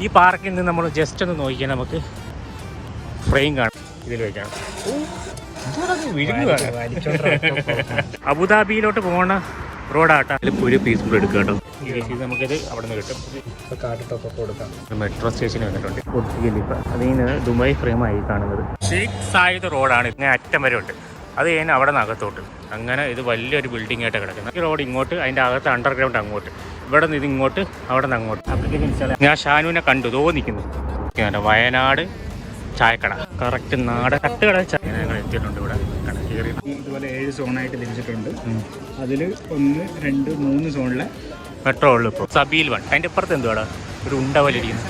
ഈ പാർക്കിൽ നിന്ന് നമ്മൾ ജസ്റ്റ് ഒന്ന് നോക്കിയാൽ നമുക്ക് ഫ്രെയിം കാണാം. ഇതിൽ വെക്കാം. അബുദാബിയിലോട്ട് പോകണ റോഡാട്ടാ. ഒരു പീസ് കൂടെ എടുക്കുക കേട്ടോ. നമുക്കിത് അവിടെ നിന്ന് കിട്ടും. മെട്രോ സ്റ്റേഷനിൽ വന്നിട്ടുണ്ട്. അതിന് ദുബായ് ഫ്രെയിമായി കാണുന്നത്. ഷെയ്ഖ് സായിദ് റോഡാണ്. ഇങ്ങനെ അറ്റം വരെ ഉണ്ട്. അത് കഴിഞ്ഞാൽ അവിടെ നിന്ന് അകത്തോട്ട്. അങ്ങനെ ഇത് വലിയൊരു ബിൽഡിംഗ് ആയിട്ട് കിടക്കുന്നത്. ഈ റോഡ് ഇങ്ങോട്ട്, അതിൻ്റെ അകത്ത് അണ്ടർഗ്രൗണ്ട് അങ്ങോട്ട്, ഇവിടെ നിന്ന് ഇത് ഇങ്ങോട്ട്, അവിടെ നിന്ന് അങ്ങോട്ട്. അപ്പോഴത്തേക്കും ഞാൻ ഷാനുവിനെ കണ്ടു. നിൽക്കുന്നു വയനാട് ചായക്കട. കറക്റ്റ് നാട് തട്ടുകട ഞങ്ങൾ എത്തിയിട്ടുണ്ട്. ഇവിടെ കട കയറി ഇതുപോലെ 7 സോണായിട്ട് തിരിച്ചിട്ടുണ്ട്. അതിൽ 1, 2, 3 സോണിലെ മെട്രോ ഉള്ളു. ഇപ്പോൾ സബീൽ 1. അതിൻ്റെ ഇപ്പുറത്ത് എന്തുവാടാ ഒരു ഉണ്ടവലിരിക്കുന്നു.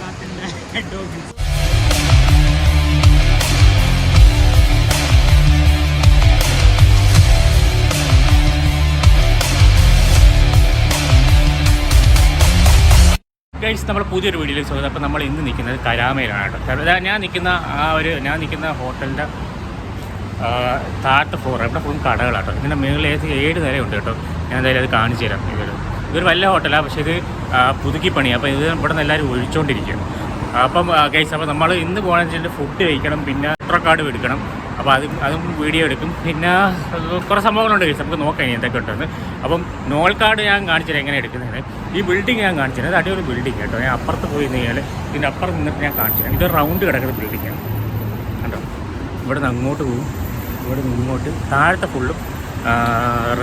ഗൈസ്, നമ്മൾ പുതിയൊരു വീഡിയോയിൽ സ്വാഗതം. അപ്പോൾ നമ്മൾ ഇന്ന് നിൽക്കുന്നത് കരാമയിലാണ് കേട്ടോ. ഞാൻ നിൽക്കുന്ന ഹോട്ടലിൻ്റെ താഴത്തെ ഫ്ലോർ. ഇവിടെ ഫുൾ കടകളാട്ടോ. ഇതിൻ്റെ മുകളിൽ 7 നിലയുണ്ട് കേട്ടോ. ഞാൻ എന്തായാലും അത് കാണിച്ചു തരാം. ഇതൊരു വലിയ ഹോട്ടലാണ്, പക്ഷേ ഇത് പുതുക്കി പണിയാണ്. അപ്പോൾ ഇത് ഇവിടെ നിന്ന് എല്ലാവരും ഒഴിച്ചുകൊണ്ടിരിക്കും. അപ്പം ഗൈസ്, അപ്പോൾ നമ്മൾ ഇന്ന് പോകണമെന്ന് വെച്ചിട്ട് ഫുഡ് കഴിക്കണം, പിന്നെ മെട്രോ കാർഡ് എടുക്കണം. അപ്പോൾ അതും വീഡിയോ എടുക്കും. പിന്നെ കുറേ സംഭവങ്ങളുണ്ട് ഗൈസ്, നമുക്ക് നോക്കാം ഇനി എന്തൊക്കെ ഉണ്ടെന്ന്. അപ്പം നോൾ കാർഡ് ഞാൻ കാണിച്ചത് എങ്ങനെ എടുക്കുന്നത്. ഈ ബിൽഡിംഗ് ഞാൻ കാണിച്ചത്. അത് അടിപൊളി ബിൽഡിംഗ് കേട്ടോ. ഞാൻ അപ്പുറത്ത് പോയി കഴിഞ്ഞാൽ ഇതിൻ്റെ അപ്പുറത്ത് നിന്നിട്ട് ഞാൻ കാണിച്ചത്. ഇത് റൗണ്ട് കിടക്കുന്ന ബിൽഡിങ്ങാണ് കേട്ടോ. ഇവിടെ നിന്ന് അങ്ങോട്ട് പോകും, ഇവിടെ നിന്ന് ഇങ്ങോട്ട്. താഴത്തെ ഫുള്ളും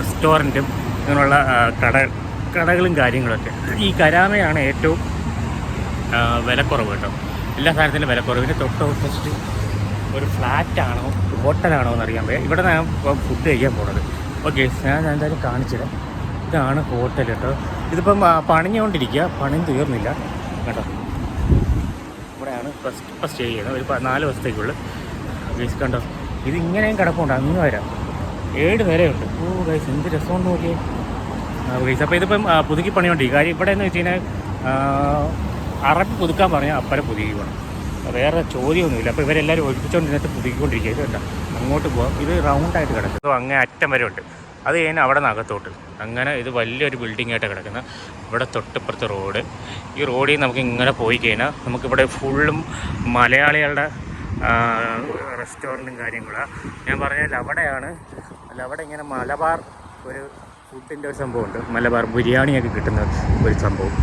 റെസ്റ്റോറൻറ്റും ഇങ്ങനെയുള്ള കടകളും കാര്യങ്ങളൊക്കെ. ഈ കരാമയാണ് ഏറ്റവും വിലക്കുറവ് കേട്ടോ. എല്ലാ സാധനത്തിൻ്റെ വിലക്കുറവിന് തൊട്ട് ഓപ്പോസിറ്റ് ഒരു ഫ്ലാറ്റാണോ ഹോട്ടലാണോ എന്നറിയാൻ പറ്റും. ഇവിടെ ഞാൻ ഫുഡ് കഴിക്കാൻ പോകുന്നത്. ഓക്കെ, ഞാൻ എന്തായാലും കാണിച്ചുതരാം. ഇതാണ് ഹോട്ടൽ കേട്ടോ. ഇതിപ്പം പണിഞ്ഞുകൊണ്ടിരിക്കുക, പണിയും തീർന്നില്ല കേട്ടോ. ഇവിടെയാണ് ഫസ്റ്റ് സ്റ്റേ ചെയ്യുന്നത്. ഒരു 4 ദിവസത്തേക്കുള്ള ഗൈസ് കണ്ടോ. ഇത് ഇങ്ങനെയും കിടപ്പുണ്ട്. അങ്ങ് വരാം. 7 നിലയുണ്ട്. ഗൈസ് എന്ത് രസമെന്ന് നോക്കിയേ ഗൈസ്. അപ്പോൾ ഇതിപ്പം പുതുക്കി പണിയുണ്ടിരിക്കും. കാര്യം ഇവിടെ എന്ന് വെച്ച് കഴിഞ്ഞാൽ അറബി പുതുക്കാൻ പറഞ്ഞാൽ അപ്പരം പുതുക്കിക്കണം. വേറെ ചോദ്യമൊന്നുമില്ല. അപ്പോൾ ഇവരെല്ലാവരും ഒഴിപ്പിച്ചുകൊണ്ടിരുന്നിട്ട് പുതുക്കിക്കൊണ്ടിരിക്കുക. ഇത് കേട്ടോ, അങ്ങോട്ട് പോകാം. ഇത് റൗണ്ടായിട്ട് കിടക്കും. അങ്ങേ അറ്റം വരെ ഉണ്ട്. അത് കഴിഞ്ഞാൽ അവിടെ നിന്ന് അകത്തോട്ട്. അങ്ങനെ ഇത് വലിയൊരു ബിൽഡിംഗ് ആയിട്ട് കിടക്കുന്നത്. ഇവിടെ തൊട്ടിപ്പുറത്ത് റോഡ്. ഈ റോഡിൽ നമുക്ക് ഇങ്ങനെ പോയി കഴിഞ്ഞാൽ നമുക്കിവിടെ ഫുള്ളും മലയാളികളുടെ റെസ്റ്റോറൻറ്റും കാര്യങ്ങളാണ്. ഞാൻ പറഞ്ഞാൽ അവിടെ ഇങ്ങനെ മലബാർ ഒരു ഫുഡിൻ്റെ ഒരു സംഭവമുണ്ട്. മലബാർ ബിരിയാണിയൊക്കെ കിട്ടുന്ന ഒരു സംഭവം.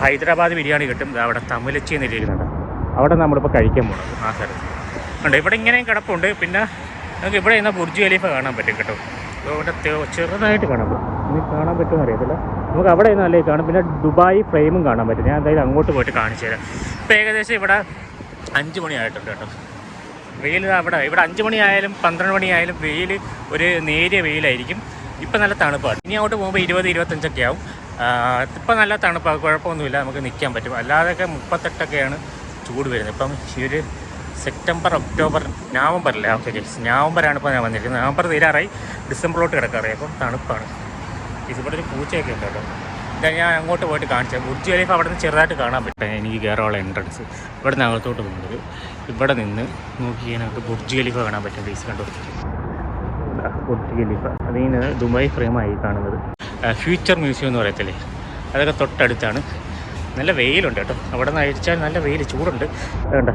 ഹൈദരാബാദ് ബിരിയാണി കിട്ടും. അവിടെ തമിലച്ചി എന്നിരിക്കുന്നുണ്ട്. അവിടെ നമ്മളിപ്പോൾ കഴിക്കാൻ പോകുന്നത് ആ സ്ഥലത്ത് ഉണ്ട്. ഇവിടെ ഇങ്ങനെയും കിടപ്പുണ്ട്. പിന്നെ നമുക്ക് ഇവിടെ നിന്ന് ബുർജ് ഖലീഫ കാണാൻ പറ്റും കേട്ടോ. ഇവിടെ ചെറുതായിട്ട് കാണാൻ പറ്റും. നിങ്ങൾക്ക് കാണാൻ പറ്റുമെന്ന് അറിയത്തില്ല. നമുക്ക് അവിടെ നിന്ന് നല്ല കാണും. പിന്നെ ദുബായ് ഫ്രെയിമും കാണാൻ പറ്റും. ഞാൻ എന്തായാലും അങ്ങോട്ട് പോയിട്ട് കാണിച്ചു തരാം. ഇപ്പോൾ ഏകദേശം ഇവിടെ 5 മണിയായിട്ടുണ്ട് കേട്ടോ. വെയിൽ ഇവിടെ 5 മണിയായാലും 12 മണിയായാലും വെയിൽ ഒരു നേരിയ വെയിലായിരിക്കും. ഇപ്പം നല്ല തണുപ്പാണ്. ഇനി അങ്ങോട്ട് പോകുമ്പോൾ 20-25 ആവും. ഇപ്പം നല്ല തണുപ്പാണ്, കുഴപ്പമൊന്നുമില്ല, നമുക്ക് നിൽക്കാൻ പറ്റും. അല്ലാതെയൊക്കെ 38 ചൂട് വരുന്നത്. ഇപ്പം ഈ ഒരു സെപ്റ്റംബർ, ഒക്ടോബർ, നവംബറിലെ നവംബറാണ് ഇപ്പോൾ ഞാൻ വന്നിരിക്കുന്നത്. നവംബർ തീരാറായി, ഡിസംബറിലോട്ട് കിടക്കാറായി. അപ്പം തണുപ്പാണ്. ഇവിടെ ഒരു പൂച്ചയൊക്കെ ഉണ്ട് കേട്ടോ. ഞാൻ അങ്ങോട്ട് പോയിട്ട് കാണിച്ചത്. ബുർജ് ഖലീഫ അവിടെ നിന്ന് ചെറുതായിട്ട് കാണാൻ പറ്റും. എനിക്ക് കയറാനുള്ള എൻട്രൻസ് ഇവിടെ നിന്ന് അകത്തോട്ട് പോകുന്നത്. ഇവിടെ നിന്ന് നോക്കി നമുക്ക് ബുർജ് ഖലീഫ കാണാൻ പറ്റും. പ്ലീസ് കണ്ടു, ബുർജ് ഖലീഫ. അതിന് ദുബായ് ഫ്രെയിമായി കാണുന്നത്. ഫ്യൂച്ചർ മ്യൂസിയം എന്ന് പറയത്തില്ലേ, അതൊക്കെ തൊട്ടടുത്താണ്. നല്ല വെയിലുണ്ട് കേട്ടോ. അവിടെ നിന്ന് അഴിച്ചാൽ നല്ല വെയിൽ, ചൂടുണ്ട്. വേണ്ട,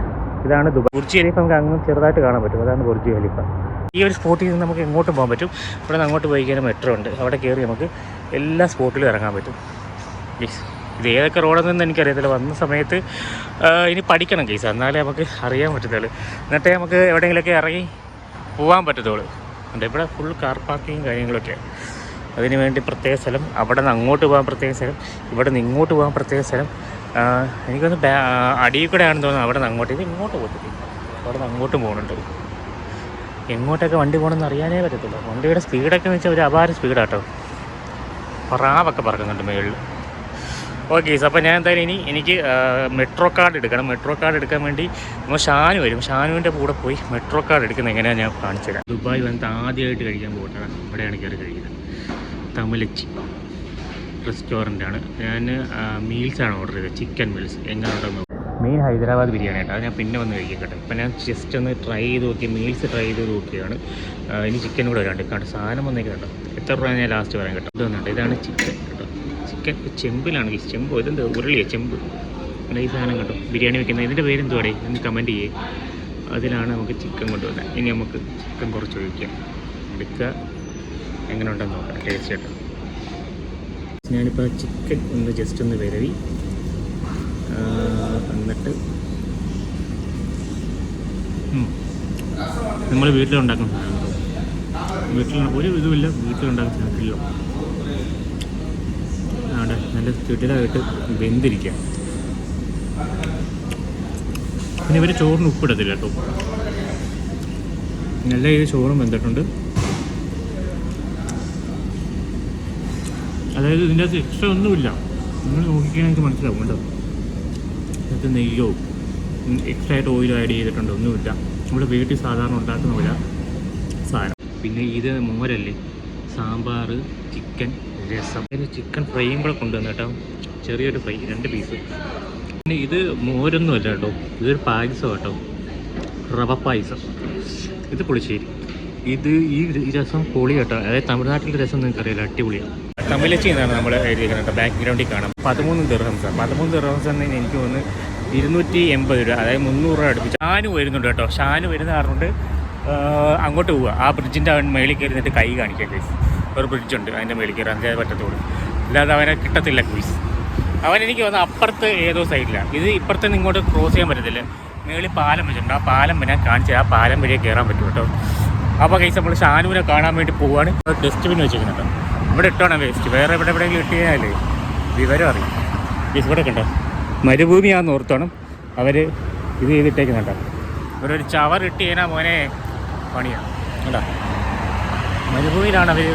ഇതാണ് ദുബായ്. ബുർജ് ഖലീഫ നമുക്ക് അങ്ങ് ചെറുതായിട്ട് കാണാൻ പറ്റും. അതാണ് ബുർജ് ഖലീഫ. ഈ ഒരു സ്പോട്ടിൽ നിന്ന് നമുക്ക് എങ്ങോട്ടും പോകാൻ പറ്റും. ഇവിടെ നിന്ന് അങ്ങോട്ട് പോയി കഴിഞ്ഞാൽ മെട്രോ ഉണ്ട്. അവിടെ കയറി നമുക്ക് എല്ലാ സ്പോട്ടിലും ഇറങ്ങാൻ പറ്റും. യെസ്, ഇത് ഏതൊക്കെ റോഡെന്നൊന്നും എനിക്കറിയത്തില്ല. വന്ന സമയത്ത് ഇനി പഠിക്കണം കേസ്, എന്നാലേ നമുക്ക് അറിയാൻ പറ്റത്തുള്ളൂ. എന്നിട്ടേ നമുക്ക് എവിടെയെങ്കിലുമൊക്കെ ഇറങ്ങി പോകാൻ പറ്റത്തുള്ളൂ. ഉണ്ട് ഇവിടെ ഫുൾ കാർ പാർക്കിങ് കാര്യങ്ങളൊക്കെയാണ്. അതിന് വേണ്ടി പ്രത്യേക സ്ഥലം. അവിടെ നിന്ന് അങ്ങോട്ട് പോകാൻ പ്രത്യേക സ്ഥലം, ഇവിടെ നിന്ന് ഇങ്ങോട്ട് പോകാൻ പ്രത്യേക സ്ഥലം. എനിക്കൊന്ന് അടിയിൽ കൂടെ ആണെന്ന് തോന്നുന്നു. അവിടെ നിന്ന് അങ്ങോട്ട്, ഇത് ഇങ്ങോട്ട് പോകത്തില്ല, അവിടെ നിന്ന് അങ്ങോട്ടും പോകുന്നുണ്ട്. എങ്ങോട്ടൊക്കെ വണ്ടി പോകണമെന്ന് അറിയാനേ പറ്റത്തില്ല. വണ്ടിയുടെ സ്പീഡൊക്കെ എന്ന് വെച്ചാൽ ഒരു അപാര സ്പീഡാട്ടോ. പ്രാവൊക്കെ പറക്കുന്നുണ്ട് മുകളിൽ. ഓക്കെ, അപ്പോൾ ഞാൻ എന്തായാലും എനിക്ക് മെട്രോ കാർഡ് എടുക്കണം. മെട്രോ കാർഡ് എടുക്കാൻ വേണ്ടി നമ്മൾ ഷാനു വരും. ഷാനുവിൻ്റെ കൂടെ പോയി മെട്രോ കാർഡ് എടുക്കുന്നത് എങ്ങനെയാണ് ഞാൻ കാണിച്ചു തരാം. ദുബായ് വന്നിട്ട് ആദ്യമായിട്ട് കഴിക്കാൻ പോകട്ടെ. ഇവിടെയാണ് കയറി കഴിക്കുന്നത്. തമിലച്ചി റെസ്റ്റോറൻ്റാണ്. ഞാൻ മീൽസാണ് ഓർഡർ ചെയ്തത്, ചിക്കൻ മീൽസ്. എങ്ങനെ ഉണ്ടെന്ന് മെയിൻ ഹൈദരാബാദ് ബിരിയാണി ആയിട്ട്. അത് ഞാൻ പിന്നെ വന്ന് കഴിക്കാം കേട്ടോ. ഇപ്പം ഞാൻ ജസ്റ്റ് ഒന്ന് ട്രൈ ചെയ്ത് നോക്കി, മീൽസ് ട്രൈ ചെയ്ത് നോക്കിയാണ്. ഇനി ചിക്കൻ കൂടെ വരാണ്ട് കേട്ടോ. സാധനം വന്നേക്ക് കേട്ടോ. എത്ര രൂപ ഞാൻ ലാസ്റ്റ് പറയാം കേട്ടോ. ഇത് വന്നിട്ട് ഇതാണ് ചിക്കൻ കേട്ടോ. ചിക്കൻ ചെമ്പിലാണ്. ചെമ്പ് ഇതെന്ത് ഉരുളിയാണ്, ചെമ്പ് ഈ സാധനം കേട്ടോ ബിരിയാണി വെക്കുന്നത്. ഇതിൻ്റെ പേരെന്തുവാടേ എന്ന് കമൻറ്റ് ചെയ്യേ. അതിലാണ് നമുക്ക് ചിക്കൻ കൊണ്ടുവന്നത്. ഇനി നമുക്ക് ചിക്കൻ കുറച്ച് ഒഴിക്കാം. എടുക്കുക, എങ്ങനെ ഉണ്ടെന്ന് നോക്കാം ടേസ്റ്റ് കേട്ടോ. ഞാനിപ്പോൾ ചിക്കൻ ഒന്ന് ജസ്റ്റ് ഒന്ന് വിരവി എന്നിട്ട് നമ്മൾ വീട്ടിലുണ്ടാക്കുന്ന സാധനം കേട്ടോ. ഒരു ഇതുമില്ല, വീട്ടിലുണ്ടാക്കുന്ന സാധനമില്ല. അവിടെ നല്ല ചുറ്റിലായിട്ട് വെന്തിരിക്കുക. പിന്നെ ഇവർ ചോറിന് ഉപ്പിടത്തില്ല കേട്ടോ. നല്ല രീതിയിൽ ചോറും വെന്തിട്ടുണ്ട്. അതായത് ഇതിൻ്റെ അകത്ത് എക്സ്ട്രാ ഒന്നുമില്ല. നിങ്ങൾ നോക്കിക്കഴിഞ്ഞാൽ മനസ്സിലാവും കേട്ടോ. ഇതിനകത്ത് നെയ്യോ എക്സ്ട്രാ ആയിട്ട് ഓയിൽ ആഡ് ചെയ്തിട്ടുണ്ടോ ഒന്നുമില്ല. നമ്മൾ വീട്ടിൽ സാധാരണ ഉണ്ടാക്കുന്ന പോലെ സാധനം. പിന്നെ ഇത് മോരല്ലേ, സാമ്പാർ, ചിക്കൻ, രസം. ചിക്കൻ ഫ്രൈയും കൂടെ കൊണ്ടുവന്നു കേട്ടോ. ചെറിയൊരു ഫ്രൈ 2 പീസ്. പിന്നെ ഇത് മോരൊന്നും അല്ല കേട്ടോ, ഇതൊരു പായസം കേട്ടോ, റവ പായസം. ഇത് പുളിശ്ശേരി. ഇത് ഈ രസം പൊളി കേട്ടോ. അതായത് തമിഴ്നാട്ടിലെ രസം നിങ്ങൾക്ക് അറിയില്ല, അടിപൊളിയാണ്. തമിഴച്ചി എന്നാണ് നമ്മൾ എഴുതിയിരിക്കുന്നത് കേട്ടോ. ബാക്ക്ഗ്രൗണ്ടിൽ കാണാം 13 ദിർഹംസാണ്. 13 ദിർഹംസ് എന്ന് എനിക്ക് തോന്നുന്നു 280 രൂപ, അതായത് 300 രൂപ അടുപ്പിച്ച്. ഷാനു വരുന്നുണ്ട് കേട്ടോ. ഷാനു വരുന്ന കാരണം അങ്ങോട്ട് പോവുക. ആ ബ്രിഡ്ജിൻ്റെ അവൻ മേളിൽ കയറിന്നിട്ട് കൈ കാണിക്കാം ഗൈസ്. ഒരു ബ്രിഡ്ജുണ്ട്, അതിൻ്റെ മേളിൽ കയറി അഞ്ചേ പറ്റത്തുള്ളൂ, അല്ലാതെ അവനെ കിട്ടത്തില്ല ക്വീസ്. അവൻ എനിക്ക് തോന്നുന്നു അപ്പുറത്ത് ഏതോ സൈഡിലാണ്. ഇത് ഇപ്പുറത്ത് നിന്ന് ഇങ്ങോട്ട് ക്രോസ് ചെയ്യാൻ പറ്റത്തില്ല. മേളിൽ പാലം വെച്ചിട്ടുണ്ട്. ആ പാലം ഞാൻ കാണിച്ചത്, ആ പാലം വഴിയെ കയറാൻ പറ്റും കേട്ടോ. അപ്പോൾ ഗൈസ് നമ്മൾ ഷാനുവിനെ കാണാൻ വേണ്ടി പോവുകയാണ്. ഡസ്റ്റ്ബിൻ വെച്ചിരിക്കുന്നത് കേട്ടോ. ഇവിടെ ഇട്ടോണം വേസ്റ്റ്. വേറെ എവിടെയെങ്കിലും ഇട്ട് കഴിഞ്ഞാലേ വിവരം അറിയും. ഗൈസ് ഇവിടെ കണ്ടോ, മരുഭൂമിയാണെന്ന് ഓർത്തോണം അവർ ഇത് ചെയ്തിട്ടേക്കുന്ന കേട്ടോ. ഇവിടെ ഒരു ചവർ ഇട്ട് കഴിഞ്ഞാൽ മോനെ പണിയാണ് കേട്ടോ. മരുഭൂമിയിലാണ് അവർ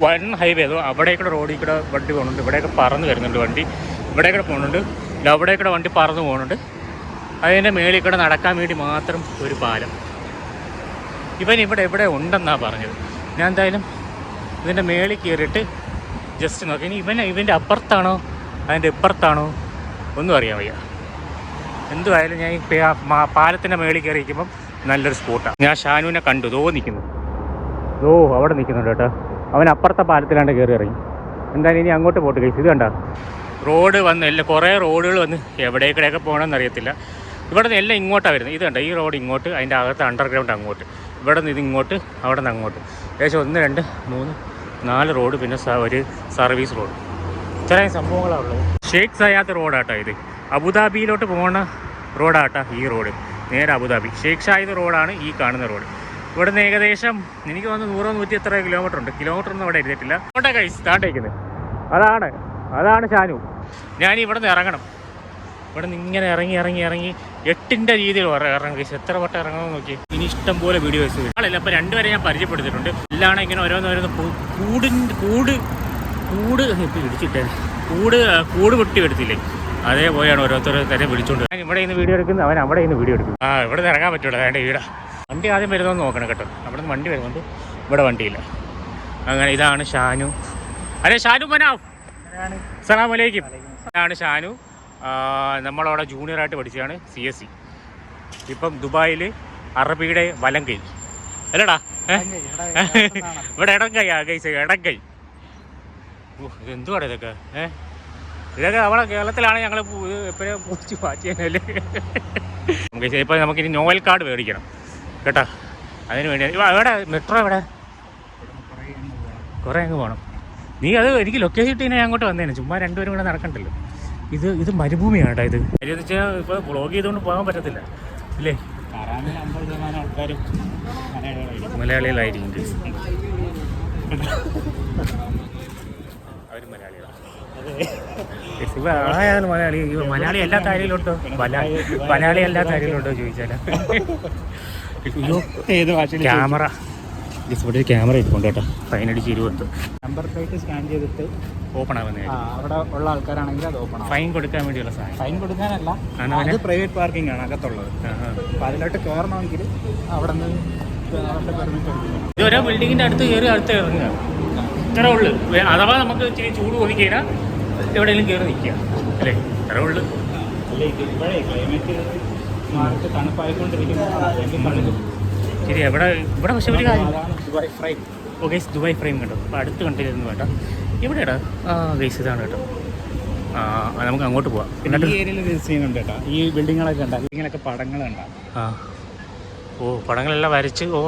വൺ ഹൈവേ അതോ അവിടേക്കൂടെ റോഡിൽ കൂടെ വണ്ടി പോകുന്നുണ്ട്. ഇവിടെയൊക്കെ പറന്ന് വരുന്നുണ്ട് വണ്ടി. ഇവിടേക്കൂടെ പോകുന്നുണ്ട്, അവിടേക്കൂടെ വണ്ടി പറന്ന് പോകുന്നുണ്ട്. അതിൻ്റെ മേളിൽ കൂടെ നടക്കാൻ വേണ്ടി മാത്രം ഒരു പാലം. ഇവൻ ഇവിടെ എവിടെ ഉണ്ടെന്നാണ് പറഞ്ഞത്. ഞാൻ എന്തായാലും ഇതിൻ്റെ മേളിൽ കയറിയിട്ട് ജസ്റ്റ് നോക്കി. ഇനി ഇവൻ്റെ അപ്പുറത്താണോ അതിൻ്റെ ഇപ്പുറത്താണോ ഒന്നും അറിയാൻ വയ്യ. എന്തുമായാലും ഞാൻ ഈ പാലത്തിൻ്റെ മേളിൽ കയറിയിരിക്കുമ്പം നല്ലൊരു സ്പോട്ടാണ്. ഞാൻ ഷാനുവിനെ കണ്ടു, നിൽക്കുന്നു. അവിടെ നിൽക്കുന്നുണ്ട് കേട്ടോ. അവൻ അപ്പുറത്തെ പാലത്തിലാണ്ട് കയറി ഇറങ്ങി. എന്തായാലും ഇനി അങ്ങോട്ട് പോട്ട് കഴിച്ചു. ഇത് കണ്ട റോഡ് വന്ന് എല്ലാം കുറേ റോഡുകൾ വന്ന് എവിടേക്കിടെയൊക്കെ പോകണമെന്ന് അറിയത്തില്ല. ഇവിടെ നിന്ന് എല്ലാം ഇങ്ങോട്ടാണ് വരുന്നത്. ഇത് കണ്ട ഈ റോഡ് ഇങ്ങോട്ട്, അതിൻ്റെ അകത്ത് അണ്ടർഗ്രൗണ്ട് അങ്ങോട്ട്, ഇവിടെ നിന്ന് ഇത് ഇങ്ങോട്ട്, അവിടെ നിന്ന് അങ്ങോട്ട്. ഏകദേശം 1 2 3 4 റോഡ്, പിന്നെ ഒരു സർവീസ് റോഡ്. ഇത്രയും സംഭവങ്ങളാണ് ഉള്ളത്. ഷേഖ് സയാത്ത് റോഡാട്ടോ ഇത്. അബുദാബിയിലോട്ട് പോകുന്ന റോഡാട്ടോ ഈ റോഡ്. നേരെ അബുദാബി ഷേഖ് ഷായിദ് റോഡാണ് ഈ കാണുന്ന റോഡ്. ഇവിടെ നിന്ന് ഏകദേശം എനിക്ക് തോന്നുന്നു 100-100 എത്ര കിലോമീറ്റർ ഉണ്ട്. കിലോമീറ്റർ ഒന്നും അവിടെ എഴുതിയിട്ടില്ല. അവിടെ കഴിച്ച് താണ്ടേക്കുന്നത് അതാണ് ഷാനു. ഞാൻ ഇവിടെ നിന്ന് ഇറങ്ങണം. ഇവിടെ നിന്ന് ഇങ്ങനെ ഇറങ്ങി 8ൻ്റെ രീതിയിൽ ഇറങ്ങും കഴിച്ച്. എത്ര വട്ടം ഇറങ്ങണമെന്ന് നോക്കി. ഇനി ഇഷ്ടം പോലെ വീഡിയോസ് ആളല്ല. അപ്പോൾ 2 പേരെ ഞാൻ പരിചയപ്പെടുത്തിയിട്ടുണ്ട്. എല്ലാം ഇങ്ങനെ ഓരോന്ന് കൂട് ഇടിച്ചിട്ടേ കൂട് പൊട്ടി എടുത്തില്ലേ, അതേപോലെയാണ് ഓരോരുത്തർ തന്നെ വിളിച്ചുകൊണ്ട്. ഞാൻ ഇവിടെ നിന്ന് വീഡിയോ എടുക്കുന്നത്, അവൻ അവിടെ നിന്ന് വീഡിയോ എടുക്കും. ഇവിടെ നിന്ന് ഇറങ്ങാൻ പറ്റുള്ളൂ. അതായത് ഇവിടെ വണ്ടി ആദ്യം വരുന്നതെന്ന് നോക്കണം കേട്ടോ. അവിടെ നിന്ന് വണ്ടി വരുന്നുണ്ട്, ഇവിടെ വണ്ടിയില്ല. അങ്ങനെ ഇതാണ് ഷാനു. അതെ ഷാനു മനാഫ്, അസ്സലാമു അലൈക്കും. ഇതാണ് ഷാനു. നമ്മളവിടെ ജൂനിയറായിട്ട് പഠിച്ചതാണ് CSE. ഇപ്പം ദുബായിൽ അറബിയുടെ വലം കൈ അല്ലടാ, ഇവിടെ ഇടംകൈ. ഗൈസ് ഇടംകൈ. ഇതെന്തുവാണ് ഇതൊക്കെ? ഇതൊക്കെ നമ്മളെ കേരളത്തിലാണ് ഞങ്ങൾ എപ്പോഴും പോസ്റ്റ് മാറ്റിയല്ലേ. ഇപ്പോൾ നമുക്കിനി നോവൽ കാർഡ് മേടിക്കണം കേട്ടോ. അതിന് വേണ്ടി എവിടെ മെട്രോ എവിടെ? കുറേ അങ്ങ് പോകണം. നീ അത് എനിക്ക് ലൊക്കേഷൻ ഇട്ട് ഞാൻ അങ്ങോട്ട് വന്നേനെ. ചുമ്മാ 2 പേരും കൂടെ നടക്കണ്ടല്ലോ. ഇത് മരുഭൂമിയാണ് കേട്ടോ. ഇത് എന്ന് വെച്ചാൽ ഇപ്പോൾ വ്ളോഗ് ചെയ്തുകൊണ്ട് പോകാൻ പറ്റത്തില്ല ഇല്ലേ. 50% ആൾക്കാരും മലയാളികളായിരിക്കും. അവർ മലയാളികളാണ്. ആയാലും മലയാളി എല്ലാ കാര്യത്തിലുണ്ടോ? മലയാളി എല്ലാ കാര്യത്തിലുണ്ടോ ചോദിച്ചാൽ ക്യാമറ ഇവിടെ ഒരു ക്യാമറ ഇരിപ്പുണ്ട് കേട്ടോ. ഫൈനടിച്ച് 20 നമ്പർ പ്ലേറ്റ് സ്കാൻ ചെയ്തിട്ട് ഓപ്പൺ ആവുന്നത്. അവിടെ ഉള്ള ആൾക്കാരാണെങ്കിൽ അത് ഓപ്പൺ ആവും. ഫൈൻ കൊടുക്കാൻ വേണ്ടിയുള്ള സാധനം. ഫൈൻ കൊടുക്കാനല്ല, അത് പ്രൈവറ്റ് പാർക്കിംഗ് ആണ് അകത്തുള്ളത്. അപ്പോൾ അതിലോട്ട് കയറണമെങ്കിൽ അവിടെ നിന്ന് അവരുടെ പെർമിറ്റ് എടുക്കണം. ഇത് ഓരോ ബിൽഡിങ്ങിൻ്റെ അടുത്ത് കയറി അടുത്ത് ഇറങ്ങുക, ഇത്രേ ഉള്ളു. അഥവാ നമുക്ക് ഇച്ചിരി ചൂട് തോന്നിക്കഴിഞ്ഞാൽ എവിടെയെങ്കിലും കയറി നിൽക്കുക അല്ലേ, ഇത്രേ ഉള്ളു. അല്ലേ ഇപ്പോഴേ ക്ലൈമറ്റ് മാറിയിട്ട് തണുപ്പായിക്കൊണ്ടിരിക്കുന്നു. ശരി, ഇവിടെ പക്ഷേ ഒരു കാര്യം, ദുബായ് ഫ്രെയിം. ഓ ഗൈസ് ദുബായ് ഫ്രെയിം കേട്ടോ. അപ്പോൾ അടുത്ത് കണ്ടിരുന്നു കേട്ടോ. എവിടെയാടാ? ഗൈസ് ഇതാണ് കേട്ടോ. നമുക്ക് അങ്ങോട്ട് പോവാം. പിന്നെ ഈ ഏരിയയിൽ വിസിറ്റ് ചെയ്യുന്നുണ്ട് കേട്ടോ. ഈ ബിൽഡിങ്ങുകളൊക്കെ ഉണ്ട്, ബിൽഡിങ്ങിലൊക്കെ പടങ്ങളുണ്ടാവും. ഓ പടങ്ങളെല്ലാം വരച്ച്. ഓ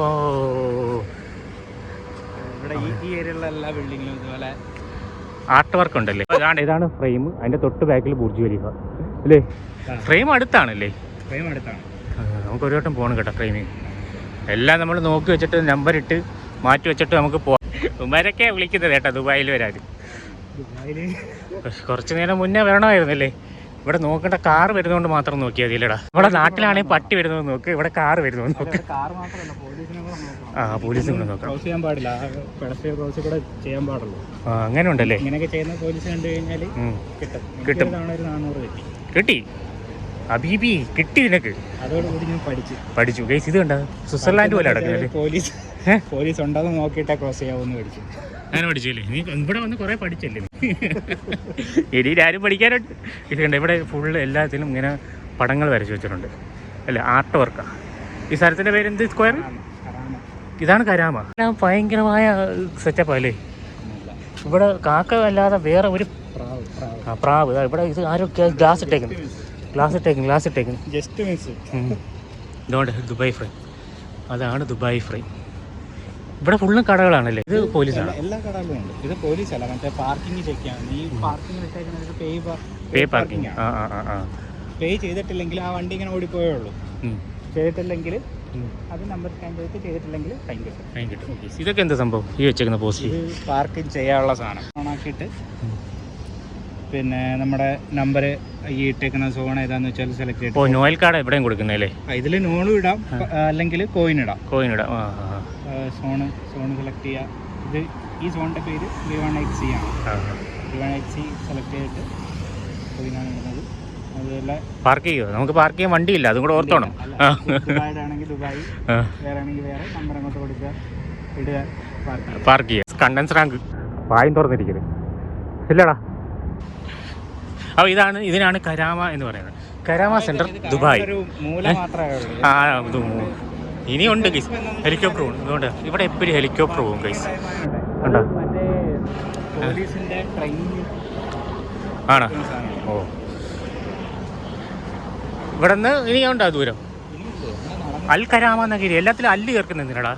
ഇവിടെ ഈ ഏരിയയിലുള്ള എല്ലാ ബിൽഡിങ്ങിലും ഇതുപോലെ ആർട്ട് വർക്ക് ഉണ്ടല്ലേ. ഇതാണ് ഫ്രെയിം, അതിൻ്റെ തൊട്ട് ബാക്കിൽ ബുർജ് ഖലീഫ അല്ലേ. ഫ്രെയിം അടുത്താണല്ലേ? ഫ്രെയിം അടുത്താണ്. നമുക്ക് ഒരു വട്ടം പോകണം കേട്ടോ ഫ്രെയിമിൽ. എല്ലാം നമ്മൾ നോക്കി വെച്ചിട്ട് നമ്പർ ഇട്ട് മാറ്റി വെച്ചിട്ട് നമുക്ക് പോവാം. ഉമാരൊക്കെ വിളിക്കുന്നത് കേട്ടോ ദുബായിൽ വരാൻ. കുറച്ച് നേരം മുന്നേ വരണമായിരുന്നല്ലേ. ഇവിടെ നോക്കേണ്ട കാർ വരുന്നതുകൊണ്ട് മാത്രം നോക്കിയാൽ മതിയില്ലടാ. ഇവിടെ നാട്ടിലാണെങ്കിൽ പട്ടി വരുന്നത് നോക്ക്, ഇവിടെ കാർ വരുന്നത് നോക്ക്. പോലീസിനെ നോക്കാം. ക്രോസ് ചെയ്യാൻ പാടില്ല, ക്രോസ് കൂടെ ചെയ്യാൻ പാടുള്ളൂ. അങ്ങനെ ഉണ്ടല്ലേ. ഇങ്ങനെയൊക്കെ ചെയ്യുന്ന പോലീസ് കണ്ടു കഴിഞ്ഞാൽ കിട്ടും. 400 കിട്ടി അബീബി, കിട്ടി നിനക്ക്. അതോടുകൂടി ഞാൻ പഠിച്ചു ഗൈസ്. ഇത് കണ്ട സ്വിറ്റ്സർലാൻഡ് പോലെ നടക്കുന്നത്. പോലീസ് ഉണ്ടോന്ന് നോക്കിയിട്ടാ ക്രോസ് ചെയ്യാവൂന്ന് പഠിച്ചു. അങ്ങനെ പഠിച്ചില്ലേ നീ? ഇവിടെ വന്ന് കുറെ പഠിച്ചല്ലേ. ഇനി ആരും പഠിക്കാനുണ്ട്. ഇത് കണ്ട ഇവിടെ ഫുള്ള് എല്ലാത്തിലും ഇങ്ങനെ പടങ്ങൾ വരച്ചു വെച്ചിട്ടുണ്ട് അല്ലേ. ആർട്ട് വർക്കാണ്. ഈ സ്ഥലത്തിന്റെ പേര് എന്ത്? സ്ക്വയർ. ഇതാണ് കരാമ. ഭയങ്കരമായ സെറ്റപ്പ് അല്ലേ. ഇവിടെ കാക്ക അല്ലാതെ വേറെ ഒരു പ്രാവ്. ഇവിടെ ഇത് ആരോ ഗ്ലാസ് ഇട്ടേക്കുന്നു. Just miss. ഇതുകൊണ്ട് ദുബായ് ഫ്രെയിം. അതാണ് ദുബായ് ഫ്രെയിം. ഇവിടെ ഫുള്ളും കടകളാണല്ലേ. ഇത് പോലീസാണ്. എല്ലാ കടകളും ഉണ്ട്. ഇത് പോലീസല്ല, മറ്റേ പാർക്കിംഗ് ചെക്ക് ആണ്. ഈ പാർക്കിംഗ് ഇട്ടേക്കുന്നത് പേ പാർക്കിംഗ്. പേ ചെയ്തിട്ടില്ലെങ്കിൽ ആ വണ്ടി ഇങ്ങനെ ഓടിപ്പോയേ ഉള്ളൂ. ചെയ്തിട്ടില്ലെങ്കിൽ അത് നമ്പർ സ്കാൻ ചെയ്തിട്ട് ചെയ്തിട്ടില്ലെങ്കിൽ ഫൈൻ കിട്ടും. ഇതൊക്കെ എന്താ സംഭവം ഈ വെച്ചേക്കുന്ന പോസ്റ്റ്? ഇത് പാർക്കിംഗ് ചെയ്യാനുള്ള സാധനം ഓണാക്കിയിട്ട് പിന്നെ നമ്മുടെ നമ്പർ ഈ ഇട്ടേക്കുന്ന സോൺ ഏതാന്ന് വെച്ചാൽ സെലക്ട് ചെയ്തിട്ട്. നോയൽ കാർഡ് എവിടെയും കൊടുക്കുന്നല്ലേ? ഇതിൽ നോണും ഇടാം, അല്ലെങ്കിൽ കോയിൻ ഇടാം. സോണ് സെലക്ട് ചെയ്യുക. ഇത് ഈ സോണിൻ്റെ പേര് V1HC ആണ്. V1HC സെലക്ട് ചെയ്തിട്ട് കോയിനാണ് ഇടുന്നത്. അതുപോലെ പാർക്ക് ചെയ്യുമോ? നമുക്ക് പാർക്ക് ചെയ്യാൻ വണ്ടിയില്ല, അതും കൂടെ ഓർത്തോണം. ദുബായിയുടെ ആണെങ്കിൽ ദുബായ്, വേറെ ആണെങ്കിൽ വേറെ നമ്പർ അങ്ങോട്ട് കൊടുക്കുക, ഇടുക, പാർക്ക് ചെയ്യുക. കണ്ടൻസ് റാങ്ക് വായും തുറന്നിരിക്കുന്നത് ഇല്ലടാ. അപ്പോൾ ഇതിനാണ് കരാമ എന്ന് പറയുന്നത്. Karama centre Dubai. മൂല മാത്രമേ ഉള്ളൂ. ഇനിയുണ്ട് ഗൈസ്. ഹെലികോപ്റ്റർ പോകും. അതുകൊണ്ട് ഇവിടെ എപ്പോഴും ഹെലികോപ്റ്റർ പോകും ഗൈസ്. കണ്ടോ? പോലീസിന്റെ ട്രെയിനിങ് ആണോ? ഓ ഇവിടെ നിന്ന് ഇനിയുണ്ടോ ദൂരം? അൽ കരാമ എന്നൊക്കെ എല്ലാത്തിലും അല്ല് ചേർക്കുന്ന എന്തിനാടാ?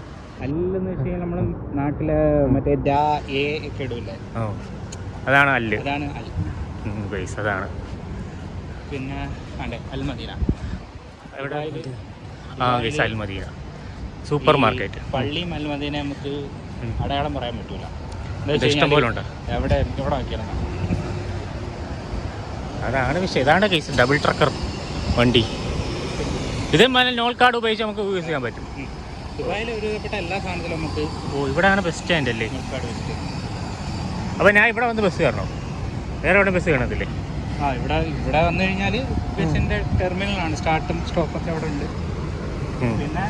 അല്ലെന്ന് വെച്ച് കഴിഞ്ഞാൽ നമ്മുടെ നാട്ടിലെ മറ്റേ ഒക്കെ ഇടൂല്ലേ? ഓ അതാണ് അല്ല്. അതാണ് ഗൈസ് അതാണ്. പിന്നെ അൽമദീന. എവിടെ? Guys Al Madina super market. പള്ളിയും അൽമദീന നമുക്ക് അടയാളം പറയാൻ പറ്റൂല. ഇഷ്ടം പോലെ ഉണ്ട്. എവിടെ നോക്കിയാലും അതാണ് വിഷയം. ഇതാണ് കേസ്. ഡബിൾ ട്രക്കർ വണ്ടി. ഇതേ നോൾ കാർഡ് ഉപയോഗിച്ച് നമുക്ക് യൂസ് ചെയ്യാൻ പറ്റും. ദുബായിൽ ഒരുവിധപ്പെട്ട എല്ലാ സാധനത്തിലും നമുക്ക്. ഓ ഇവിടെയാണ് ബസ് സ്റ്റാൻഡ് അല്ലേ? അപ്പോൾ ഞാൻ ഇവിടെ വന്ന് ബസ് കയറണോ? വേറെ എവിടെ ബസ് കാണത്തില്ലേ? ഇവിടെ വന്നു കഴിഞ്ഞാൽ ബസ്സിൻ്റെ ടെർമിനലാണ്. സ്റ്റാർട്ടും സ്റ്റോപ്പൊക്കെ അവിടെ ഉണ്ട്. പിന്നെ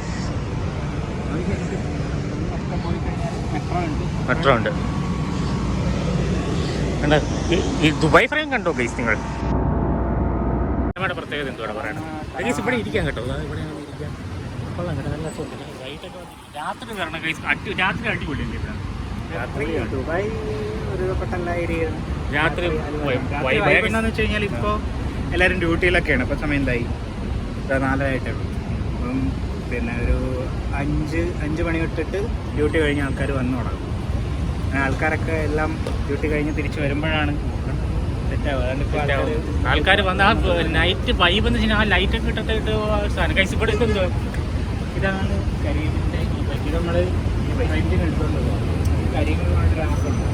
മെട്രോ ഉണ്ട്. ഈ ദുബായ് ഫ്രെയിം കണ്ടോ ഗൈസ് നിങ്ങൾ? നമ്മുടെ പ്രത്യേകത എന്തുവാണ് പറയണം? ഗൈസ് ഇവിടെ ഇരിക്കാൻ കേട്ടോ. ഇവിടെ ഇരിക്കാൻ കൊള്ളാം കേട്ടോ. നല്ല രാത്രി വരണം ഗൈസ്. രാത്രി അടിപൊളിയല്ലേ ഇവിടെ? ദുബായ് ഒരുവിധപ്പെട്ട എല്ലാ ഏരിയയിലും രാത്രി എന്താണെന്ന് വെച്ച് കഴിഞ്ഞാൽ ഇപ്പോൾ എല്ലാവരും ഡ്യൂട്ടിയിലൊക്കെയാണ്. ഇപ്പോൾ സമയം എന്തായി? 4:30 അപ്പം പിന്നെ ഒരു 5 മണി തൊട്ടിട്ട് ഡ്യൂട്ടി കഴിഞ്ഞ ആൾക്കാർ വന്നു തുടങ്ങും. ആൾക്കാരൊക്കെ എല്ലാം ഡ്യൂട്ടി കഴിഞ്ഞ് തിരിച്ച് വരുമ്പോഴാണ് ആൾക്കാർ വന്ന് ആ നൈറ്റ് വൈബ് എന്ന് വെച്ചാൽ ആ ലൈറ്റൊക്കെ ഇട്ടിട്ട് സാധനം കഴിച്ച് ഇവിടെ ഇതെന്തോ ഇതാണ് കരീമിൻ്റെ. ഇത് നമ്മൾ റെൻറ്റിന് എടുത്തുകൊണ്ട് കരീമിൻ്റെ ആപ്പുണ്ട്.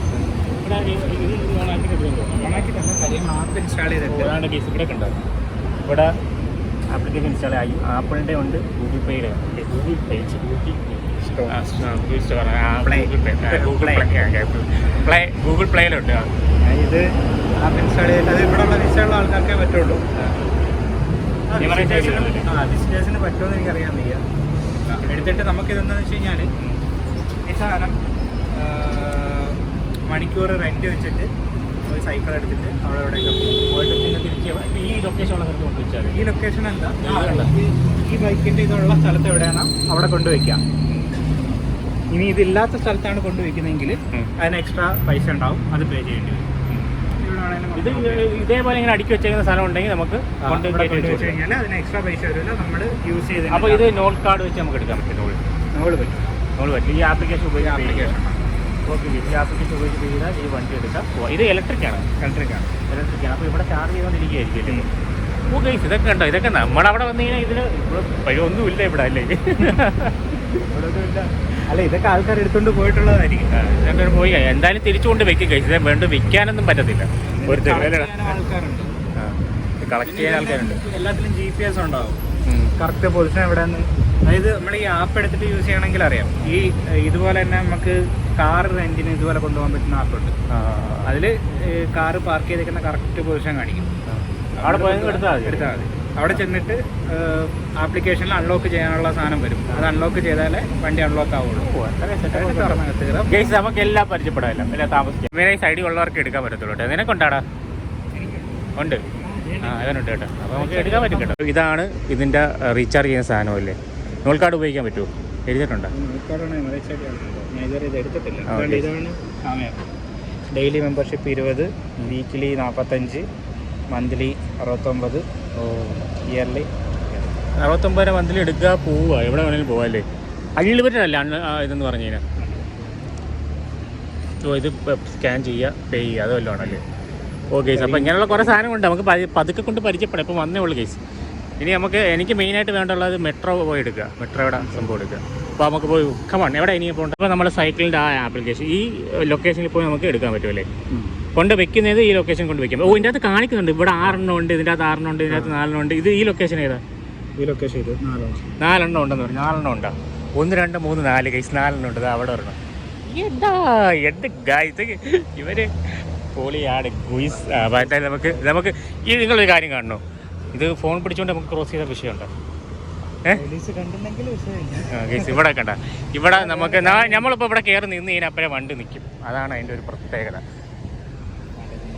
ഓണാക്കിയിട്ടല്ല, കരീം ആപ്പ് ഇൻസ്റ്റാൾ ചെയ്തിട്ട് കേസ് ഇവിടെ കണ്ടോ? ഇവിടെ ആപ്ലിക്കേഷൻ ഇൻസ്റ്റാൾ ആയി. ആപ്പിളിൻ്റെ ഉണ്ട്, ഗൂഗിൾ പേയുടെ ഉണ്ട്. ഗൂഗിൾ പ്ലേയിലുണ്ട്. ഇത് ആപ്പ് ഇൻസ്റ്റാൾ ചെയ്തിട്ട് അത് ഇവിടെ ഉള്ള വിസയുള്ള ആൾക്കാർക്കേ പറ്റുള്ളൂ. വിസിറ്റേഴ്സിന് പറ്റുമെന്ന് എനിക്കറിയാൻ വയ്യ. എടുത്തിട്ട് നമുക്കിതെന്താണെന്ന് വെച്ച് കഴിഞ്ഞാൽ ഈ സാധനം മണിക്കൂർ റെൻറ്റ് വെച്ചിട്ട് ഒരു സൈക്കിൾ എടുത്തിട്ട് അവിടെ എവിടെയൊക്കെ പോയിട്ട് പിന്നെ തിരിച്ച് ഈ ലൊക്കേഷനുള്ള സ്ഥലത്ത് കൊണ്ടുവച്ചാൽ ഈ ലൊക്കേഷൻ എന്താ? ഈ ബൈക്കിൻ്റെ ഇതുള്ള സ്ഥലത്ത് എവിടെയാണോ അവിടെ കൊണ്ടുവയ്ക്കാം. ഇനി ഇതില്ലാത്ത സ്ഥലത്താണ് കൊണ്ടുവയ്ക്കുന്നതെങ്കിൽ അതിന് എക്സ്ട്രാ പൈസ ഉണ്ടാവും, അത് പേ ചെയ്യേണ്ടി വരും. ഇവിടെ ഇത് ഇതേപോലെ ഇങ്ങനെ അടുക്കി വെച്ചേക്കുന്ന സ്ഥലം ഉണ്ടെങ്കിൽ നമുക്ക് വെച്ച് കഴിഞ്ഞാൽ അതിന് എക്സ്ട്രാ പൈസ വരില്ല, നമ്മൾ യൂസ് ചെയ്ത്. അപ്പോൾ ഇത് നോട്ട് കാർഡ് വെച്ച് നമുക്ക് എടുക്കാൻ പറ്റും. നോള് പറ്റും. ഈ ആപ്ലിക്കേഷൻ ഉപയോഗിച്ച് ഓക്കെ, ഈ ആപ്ലിക്കേഷൻ ഉപയോഗിച്ച് ചെയ്താൽ ഈ വണ്ടി എടുക്കാം. ഇത് ഇലക്ട്രിക്കാണ്. അപ്പോൾ ഇവിടെ ചാർജ് ചെയ്തുകൊണ്ടിരിക്കുകയായിരിക്കും. ഓക്കെ, ഇതൊക്കെ ഉണ്ടോ? ഇതൊക്കെ നമ്മളവിടെ വന്നു കഴിഞ്ഞാൽ ഇതിന് ഒന്നുമില്ല ഇവിടെ അല്ലേ? അല്ല, ഇതൊക്കെ ആൾക്കാർ എടുത്തുകൊണ്ട് പോയിട്ടുള്ളതായിരിക്കും. ഇതൊക്കെ പോയി എന്തായാലും തിരിച്ചുകൊണ്ട് വെക്കും കഴിച്ചു. ഇത് വേണ്ട വിൽക്കാനൊന്നും പറ്റത്തില്ല. ഒരു ആൾക്കാരുണ്ട്, കളക്ട് ചെയ്യാൻ ആൾക്കാരുണ്ട്. എല്ലാത്തിലും GPS ഉണ്ടാവും, കറക്റ്റ് പൊസിഷൻ എവിടെയെന്ന്. അതായത് നമ്മൾ ഈ ആപ്പ് എടുത്തിട്ട് യൂസ് ചെയ്യണമെങ്കിൽ അറിയാം. ഇതുപോലെ തന്നെ നമുക്ക് കാർ റെന്റിന് ഇതുപോലെ കൊണ്ടുപോകാൻ പറ്റുന്ന ആപ്പുണ്ട്. അതിൽ കാറ് പാർക്ക് ചെയ്തേക്കുന്ന കറക്റ്റ് പൊസിഷൻ കാണിക്കും. അവിടെ പോയി എടുത്താൽ മതി. അവിടെ ചെന്നിട്ട് ആപ്ലിക്കേഷനിൽ അൺലോക്ക് ചെയ്യാനുള്ള സാധനം വരും. അത് അൺലോക്ക് ചെയ്താലേ വണ്ടി അൺലോക്ക് ആവുള്ളൂ. നമുക്ക് എല്ലാം പരിചയപ്പെടാമല്ലോ, എല്ലാം താമസിക്കാം. ഇവരെ ഈ സൈഡിൽ ഉള്ളവർക്ക് എടുക്കാൻ പറ്റത്തുള്ളൂ കേട്ടോ. നിനക്കൊണ്ടാടാ? ഉണ്ട്. അതിനുണ്ട് കേട്ടോ. അപ്പോൾ നമുക്ക് എടുക്കാൻ പറ്റും കേട്ടോ. ഇതാണ് ഇതിൻ്റെ റീചാർജ് ചെയ്യുന്ന സാധനമല്ലേ? നോൾ കാർഡ് ഉപയോഗിക്കാൻ പറ്റുമോ? എഴുതിയിട്ടുണ്ടോ? ഇതാണ് daily membership 20, weekly 45, monthly 69, yearly 69 monthly എടുക്കുക, പോവുക, എവിടെ വേണമെങ്കിലും പോവാം അല്ലേ? അൺലിമിറ്റഡ് അല്ല ഇതെന്ന് പറഞ്ഞു കഴിഞ്ഞാൽ. ഇത് സ്കാൻ ചെയ്യുക, പേ ചെയ്യുക, അത് വല്ലതും ആണല്ലേ? ഓ കേസ്. അപ്പോൾ ഇങ്ങനെയുള്ള കുറേ സാധനങ്ങളുണ്ട്. നമുക്ക് പതുക്കെ കൊണ്ട് പരിചയപ്പെടാം. ഇപ്പോൾ വന്നേ ഉള്ളൂ കേസ്. ഇനി എനിക്ക് മെയിനായിട്ട് വേണ്ടുള്ളത് മെട്രോ പോയി എടുക്കുക. മെട്രോയുടെ സംഭവം എടുക്കുക. അപ്പോൾ നമുക്ക് പോയി കമാണ് എവിടെ ഇനി പോകേണ്ടത്. അപ്പോൾ നമ്മുടെ സൈക്കിളിൻ്റെ ആ ആപ്ലിക്കേഷൻ ഈ ലൊക്കേഷനിൽ പോയി നമുക്ക് എടുക്കാൻ പറ്റുമല്ലേ? കൊണ്ട് വെക്കുന്നത് ഈ ലൊക്കേഷൻ കൊണ്ട് വെക്കാം. ഓ, ഇതിൻ്റെ അകത്ത് കാണിക്കുന്നുണ്ട്. ഇവിടെ 6 ഉണ്ട്, ഇതിൻ്റെ അകത്ത് 6 ഉണ്ട്, ഇതിൻ്റെ അകത്ത് 4 ഉണ്ട്. ഇത് ഈ ലൊക്കേഷൻ ഏതാ? ഈ ലൊക്കേഷൻ ഇത് 4 ഉണ്ടെന്ന് പറഞ്ഞു. 4 ഉണ്ടാ? 1, 2, 3, 4 കേസ് 4 ഉണ്ട്. അവിടെ വരണം. എന്ത് ഗായ്സ് ഇവര് പൊളിയാണ് ഗുയിസ്. എന്തായാലും നമുക്ക് ഈ നിങ്ങളൊരു കാര്യം കാണണോ? ഇത് ഫോൺ പിടിച്ചുകൊണ്ട് നമുക്ക് ക്രോസ് ചെയ്ത വിഷയമുണ്ടോ? കേസ് ഇവിടെ കണ്ട. ഇവിടെ നമുക്ക് നമ്മളിപ്പോൾ ഇവിടെ കയറി നിന്ന് കഴിഞ്ഞാൽ അപ്പഴേ വണ്ടി നിൽക്കും. അതാണ് അതിൻ്റെ ഒരു പ്രത്യേകത.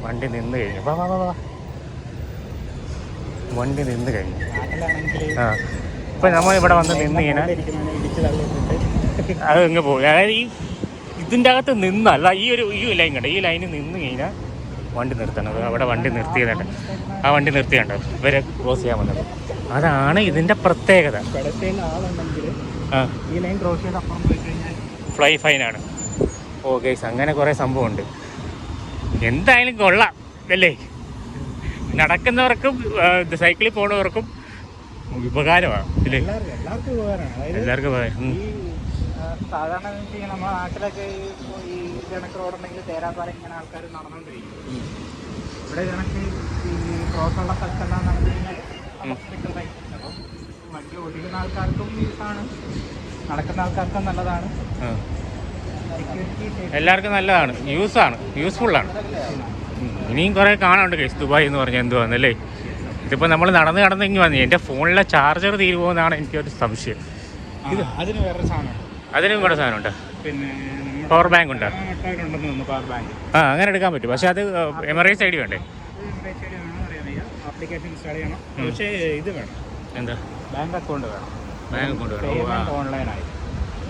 വണ്ടി നിന്ന് കഴിഞ്ഞു. വണ്ടി നിന്ന് കഴിഞ്ഞു. ഇപ്പം നമ്മൾ ഇവിടെ വന്ന് നിന്ന് കഴിഞ്ഞാൽ അത് ഇങ്ങ് പോകും. അതായത് ഇതിൻ്റെ അകത്ത് നിന്നല്ല, ഈ ലൈൻ കണ്ട, ഈ ലൈനിൽ നിന്ന് കഴിഞ്ഞാൽ വണ്ടി നിർത്തണത്. അവിടെ വണ്ടി നിർത്തിയതുണ്ട്. ആ വണ്ടി നിർത്തിയുണ്ട് ഇവരെ ക്രോസ് ചെയ്യാൻ വന്നത്. അതാണ് ഇതിൻ്റെ പ്രത്യേകത. ഫ്ലൈ ഫൈനാണ്. ഓ ഗൈസ്, അങ്ങനെ കുറേ സംഭവമുണ്ട്. എന്തായാലും കൊള്ളാം അല്ലേ? നടക്കുന്നവർക്കും സൈക്കിളിൽ പോകുന്നവർക്കും ഉപകാരമാണ് ഇല്ലേ? എല്ലാവർക്കും ഉപകാരം. സാധാരണ നമ്മുടെ നാട്ടിലൊക്കെ ഈ കണക്ക് റോഡുണ്ടെങ്കിൽ തേരാപ്പാറ ഇങ്ങനെ ആൾക്കാർ നടന്നുകൊണ്ടിരിക്കും. ഇവിടെ കണക്ക് ഈ ക്രോസുള്ള സ്ഥലത്തെല്ലാം നടന്നു കഴിഞ്ഞാൽ അപ്പം വണ്ടി ഓടിക്കുന്ന ആൾക്കാർക്കും യൂസാണ്, നടക്കുന്ന ആൾക്കാർക്കും നല്ലതാണ്, എല്ലാവർക്കും നല്ലതാണ്, യൂസ്ഫുള്ളാണ്. ഇനിയും കുറേ കാണാനുണ്ട് കേസ്. ദുബായ് എന്ന് പറഞ്ഞാൽ എന്തുവാന്നല്ലേ? ഇതിപ്പോൾ നമ്മൾ നടന്ന് ഇങ്ങ് വന്നു. എൻ്റെ ഫോണിലെ ചാർജർ തീരുമോയെന്നാണ് എനിക്കൊരു സംശയം. അതിന് വേറെ സാധനം, അതിനും കൂടെ സാധനമുണ്ട്. പിന്നെ പവർ ബാങ്ക് ഉണ്ട്. പവർ ബാങ്ക് അങ്ങനെ എടുക്കാൻ പറ്റും. പക്ഷെ അത് എമറേസ് ഐ ഡി വേണ്ടേ? ആപ്ലിക്കേഷൻ ഇൻസ്റ്റാൾ ചെയ്യണം. പക്ഷേ ഇത് വേണം, എന്താ? ബാങ്ക് അക്കൗണ്ട് വേണം. ബാങ്ക് അക്കൗണ്ട് വേണം. ഓൺലൈനായി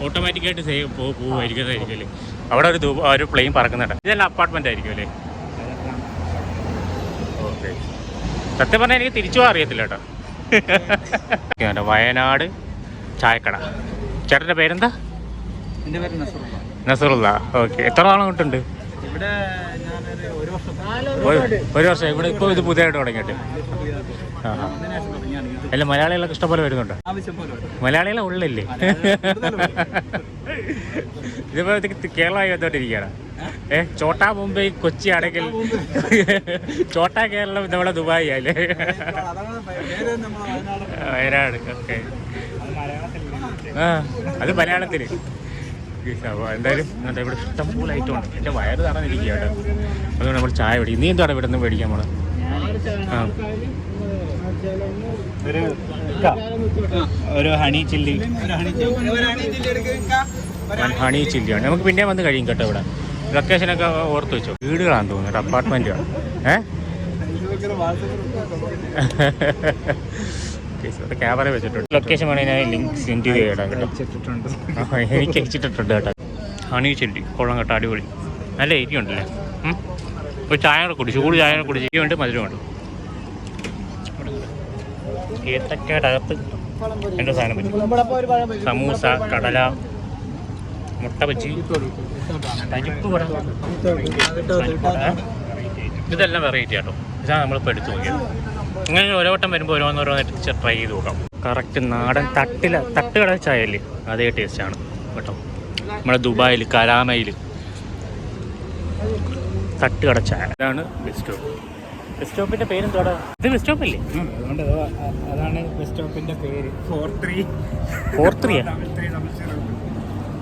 ഓട്ടോമാറ്റിക്കായിട്ട് പോവുമായിരിക്കും അല്ലേ? അവിടെ ഒരു പ്ലെയിൻ പറക്കുന്നുണ്ട്. ഇതെല്ലാം അപ്പാർട്ട്മെൻ്റ് ആയിരിക്കും അല്ലേ? ഓക്കെ. സത്യം പറഞ്ഞാൽ എനിക്ക് തിരിച്ചു അറിയത്തില്ല കേട്ടോ. വയനാട് ചായക്കട. ചേട്ടൻ്റെ പേരെന്താ? എൻ്റെ പേര് നസറുള്ള. ഓക്കെ. എത്ര നാളം കൊണ്ടുണ്ട് ഇവിടെ? ഒരു വർഷം. ഇവിടെ ഇപ്പോൾ ഇത് പുതിയതായിട്ട് തുടങ്ങിയിട്ട്. അല്ല, മലയാളികളൊക്കെ ഇഷ്ടംപോലെ വരുന്നുണ്ട്. മലയാളികളെ ഉള്ളില്ലേ? ഇതിപ്പോ കേരളമായി വന്നോണ്ടിരിക്കുകയാണ്. ചോട്ടാ മുംബൈ, കൊച്ചി ആണെങ്കിൽ ചോട്ടാ കേരളം, നമ്മുടെ ദുബായ് അല്ലേ? വയനാട്. ഓക്കെ. അത് മലയാളത്തിൽ. എന്തായാലും ഇവിടെ ഇഷ്ടം പോലെ ഐറ്റം ഉണ്ട്. എൻ്റെ വയറ് തറന്നിരിക്കുക കേട്ടോ. അതുകൊണ്ട് നമ്മൾ ചായ മേടിക്കും. നീ എന്താണ് ഇവിടെ നിന്ന് മേടിക്കാൻ പോണത്? ഒരു ഹണി ചില്ലി. ഹണി ചില്ലിയാണ്. നമുക്ക് പിന്നെ വന്ന് കഴിയും കേട്ടോ. ഇവിടെ ലൊക്കേഷനൊക്കെ ഓർത്ത് വെച്ചോ. വീടുകളാണെന്ന് തോന്നുന്നു കേട്ടോ, അപ്പാർട്ട്മെൻറ്റാണ്. ക്യാമറ വെച്ചിട്ടുണ്ട്. ലൊക്കേഷൻ വേണമെങ്കിൽ ലിങ്ക് സെൻഡ് ചെയ്തിടാം കേട്ടോ. എനിക്ക് അയച്ചിട്ടുണ്ട് കേട്ടോ. ഹണി ചില്ലി കൊള്ളാം കേട്ടോ, അടിപൊളി. നല്ല ഏരിയ ഉണ്ടല്ലേ? ഒരു ചായ കൂടെ കുടിച്ചു, ചൂട് ചായ കൂടെ കുടിച്ചുണ്ട്, മധുരമുണ്ട്. ഏത്തക്കയുടെ അകത്ത് എൻ്റെ സാധനം പറ്റും. സമൂസ, കടല, മുട്ട ബജി, പരിപ്പ് വട, ഇതെല്ലാം വെറൈറ്റി ആട്ടോ. ഇതാണ് നമ്മളിപ്പോൾ എടുത്തു നോക്കിയത്. ഇങ്ങനെ ഓരോ വട്ടം വരുമ്പോൾ ഓരോന്നോരോന്നായിട്ട് ട്രൈ ചെയ്ത് നോക്കാം. കറക്റ്റ് നാടൻ തട്ടുകട ചായ അല്ലേ, അതേ ടേസ്റ്റാണ് കേട്ടോ. നമ്മുടെ ദുബായിൽ കരാമയിൽ തട്ടുകട ചായ. ഇതാണ് ബസ് സ്റ്റോപ്പ്. ബസ് സ്റ്റോപ്പിൻ്റെ പേരെന്തോടാ? ഇത് ബസ് സ്റ്റോപ്പല്ലേ? അതുകൊണ്ട് അതാണ് ബസ് സ്റ്റോപ്പിൻ്റെ പേര്. 43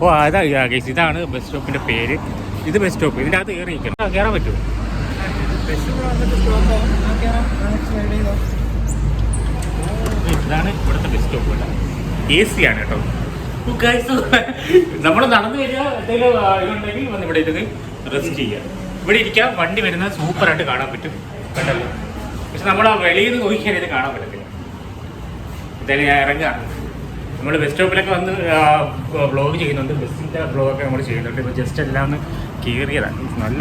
ഓ അതാ ഗൈസ്, ഇതാണ് ബസ് സ്റ്റോപ്പിൻ്റെ പേര്. ഇത് ബസ് സ്റ്റോപ്പ്. ഇതിൻ്റെ അകത്ത് കയറി നിൽക്കണം. കയറാൻ പറ്റുമോ? ഇതാണ് ഇവിടുത്തെ ബസ് സ്റ്റോപ്പ്. AC ആണ് കേട്ടോ. നമ്മൾ നടന്നു വരിക, എന്തെങ്കിലും ഇതുണ്ടെങ്കിൽ വന്ന് ഇവിടെ ഇരുന്ന് റെസ്റ്റ് ചെയ്യുക. ഇവിടെ ഇരിക്കാം, വണ്ടി വരുന്നത് സൂപ്പറായിട്ട് കാണാൻ പറ്റും കേട്ടല്ലോ. പക്ഷെ നമ്മൾ ആ വെളിയിൽ നിന്ന് നോക്കിയാൽ ഇത് കാണാൻ പറ്റത്തില്ല. എന്തായാലും ഞാൻ ഇറങ്ങാം. നമ്മൾ ബസ് സ്റ്റോപ്പിലൊക്കെ വന്ന് വ്ളോഗ് ചെയ്യുന്നുണ്ട്, ബസ്സിൻ്റെ വ്ളോഗൊക്കെ നമ്മൾ ചെയ്യുന്നുണ്ട്. ഇപ്പോൾ ജസ്റ്റ് എല്ലാം ഒന്ന് കയറിയതാണ്. നല്ല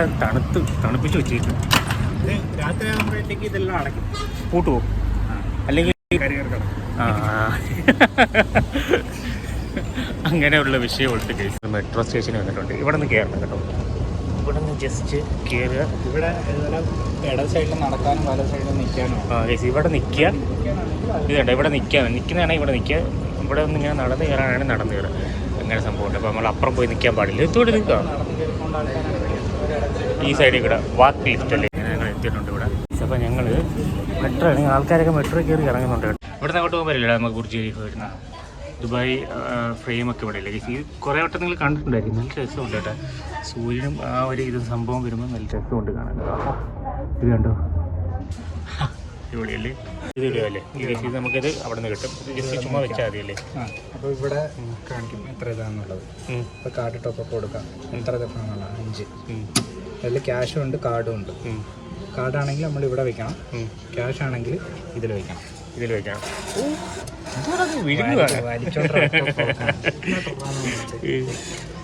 തണുപ്പിച്ച് വെച്ചിട്ടുണ്ട്. രാത്രി ആകുമ്പോഴത്തേക്ക് ഇതെല്ലാം അടയ്ക്കും, പൂട്ടുപോകും. അല്ലെങ്കിൽ അങ്ങനെയുള്ള വിഷയമുണ്ട് കേസ്. മെട്രോ സ്റ്റേഷനിൽ വന്നിട്ടുണ്ട്. ഇവിടെ നിന്ന് കയറണം കേട്ടോ. ഇവിടെ നിന്ന് ജസ്റ്റ് കയറുക. ഇവിടെ ഇട സൈഡിൽ നടക്കാനും വല സൈഡിൽ നിൽക്കാനും. കേസ് ഇവിടെ നിൽക്കുക. ഇത് കണ്ടോ, ഇവിടെ നിൽക്കുന്നതാണെങ്കിൽ ഇവിടെ നിൽക്കുക. ഇവിടെ ഒന്ന് ഇങ്ങനെ നടന്ന് കയറാനാണെങ്കിൽ നടന്ന് കയറുക. അങ്ങനെ സംഭവമുണ്ട്. അപ്പോൾ നമ്മൾ അപ്പുറം പോയി നിൽക്കാൻ പാടില്ല. ഇതോടെ നിൽക്കുക. ഈ സൈഡിൽ കൂടെ വാക്ക് ലിഫ്റ്റ് അല്ലേ, ഞങ്ങൾ എത്തിയിട്ടുണ്ട് ഇവിടെ. അപ്പോൾ ഞങ്ങൾ മെട്രോ ആണെങ്കിൽ ആൾക്കാരൊക്കെ മെട്രോ കയറി ഇറങ്ങുന്നുണ്ട് കേട്ടോ. ഇവിടെ നിന്ന് അങ്ങോട്ട് പോകാൻ പറ്റില്ല. നമുക്ക് ബുർജ് ഖലീഫ വരുന്ന ദുബായ് ഫ്രെയിമൊക്കെ ഇവിടെ ഇല്ലേ. ഈ കുറേ വട്ടം നിങ്ങൾ കണ്ടിട്ടുണ്ടായിരിക്കും. നല്ല രസമുണ്ട് കേട്ടോ. സൂര്യനും ആ ഒരു ഇത് സംഭവം വരുമ്പോൾ നല്ല രസമുണ്ട് കാണാൻ. ഇത് കണ്ടോ, ഇവിടെയല്ലേ, ഇത് ഇടുകയല്ലേ. ഇത് നമുക്കിത് അവിടെ നിന്ന് കിട്ടും. ജസ്റ്റ് ചുമ്മാ വെച്ചാൽ മതിയല്ലേ. അപ്പോൾ ഇവിടെ കാണിക്കും എത്ര ഇതാണെന്നുള്ളത്. ഇപ്പോൾ കാർഡ് ടോപ്പപ്പ് കൊടുക്കാം. എത്ര ഇതാണെന്നുള്ളത് 5. അതിൽ ക്യാഷും ഉണ്ട്, കാർഡും ഉണ്ട്. കാർഡാണെങ്കിൽ നമ്മൾ ഇവിടെ വെക്കണം, ക്യാഷ് ആണെങ്കിൽ ഇതിൽ വെക്കണം.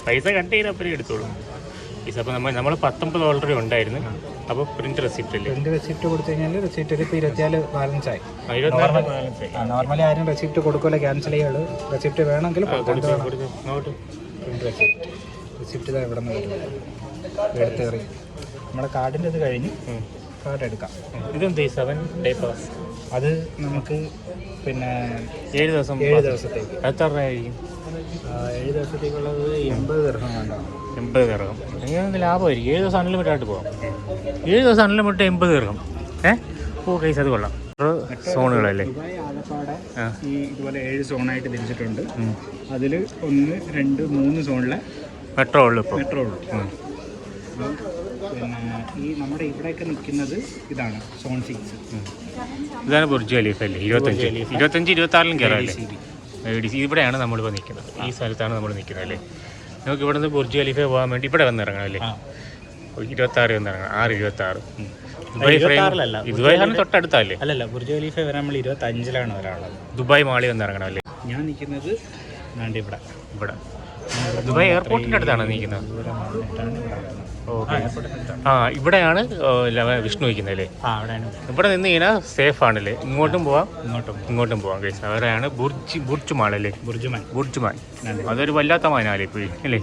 പൈസ കട്ട് ചെയ്തപ്പോഴേ എടുത്തോളൂ. അപ്പോൾ നമ്മൾ $19 ഉണ്ടായിരുന്നു. അപ്പോൾ പ്രിന്റ് റെസിപ്റ്റ് അല്ലേ. പ്രിന്റ് റെസിപ്റ്റ് കൊടുത്തു കഴിഞ്ഞാൽ റെസിപ്റ്റ് ഇപ്പോൾ 24 ബാലൻസ് ആയി. നോർമലി ആരും റെസിപ്റ്റ് കൊടുക്കില്ല, ക്യാൻസൽ ചെയ്യുള്ളൂ. റെസിപ്റ്റ് വേണമെങ്കിൽ പ്രിന്റ് റെസിപ്റ്റ് ഇതാ ഇവിടെ നിന്ന് എടുത്തേറി. നമ്മുടെ കാർഡിൻ്റെ ഇത് കഴിഞ്ഞ് കാർഡ് എടുക്കാം. ഇതെന്താ 7 ഡേ പാസ്? അത് നമുക്ക് പിന്നെ 7 ദിവസം 7 ദിവസത്തേക്ക്. എത്ര രൂപയായിരിക്കും? 7 ദിവസത്തേക്കുള്ളത് 80 ദിർഹം വേണ്ട. 80 ദിർഹം. എങ്ങനെ ലാഭമായിരിക്കും. 7 ദിവസം അൺലിമിറ്റഡ് ആയിട്ട് പോകാം. 7 ദിവസം അൺലിമിറ്റഡ് 80 ദിർഹം. ഓ കൈസ്, അത് കൊള്ളാം. സോണുകളല്ലേ ആലപ്പാടെ ഈ ഇതുപോലെ 7 സോണായിട്ട് തിരിച്ചിട്ടുണ്ട്. അതിൽ 1, 2, 3 സോണിലെ മെട്രോ ഉള്ളു. ഇപ്പോൾ മെട്രോ ഉള്ളു. പിന്നെ ഈ നമ്മുടെ ഇവിടെയൊക്കെ നിൽക്കുന്നത് ഇതാണ് സോൺ 6. ഇതാണ് ബുർജ് ഖലീഫ അല്ലേ. 25, 26 കയറാമല്ലേ. ഇവിടെയാണ് നമ്മളിപ്പോൾ നിൽക്കുന്നത്. ഈ സ്ഥലത്താണ് നമ്മൾ നിൽക്കുന്നത് അല്ലേ. നമുക്ക് ഇവിടെ നിന്ന് ബുർജ് ഖലീഫ പോകാൻ വേണ്ടി ഇവിടെ വന്നിറങ്ങണം അല്ലേ. 26 വന്നിറങ്ങണം. 6:26. ദുബായ് തൊട്ടടുത്തല്ലേ? അല്ലല്ല, ബുർജ് ഖലീഫ വരാൻ നമ്മൾ 25-ലാണ് വരാനുള്ളത്. ദുബായ് മാളിൽ വന്നിറങ്ങണം അല്ലേ. ഞാൻ നിൽക്കുന്നത് ഇവിടെ ദുബായ് എയർപോർട്ടിൻ്റെ അടുത്താണ് നിൽക്കുന്നത്. ഓക്കെ. ഇവിടെയാണ് വിഷ്ണു വയ്ക്കുന്നത് അല്ലേ. ഇവിടെ നിന്ന് കഴിഞ്ഞാൽ സേഫ് ആണല്ലേ. ഇങ്ങോട്ടും പോവാം, ഇങ്ങോട്ടും പോവാം. കേസ് അവിടെയാണ് ബുർജ് മാൾ അല്ലേ. ബുർജ് മാൻ. അതൊരു വല്ലാത്ത മാനാലേ ഇപ്പോഴും അല്ലേ.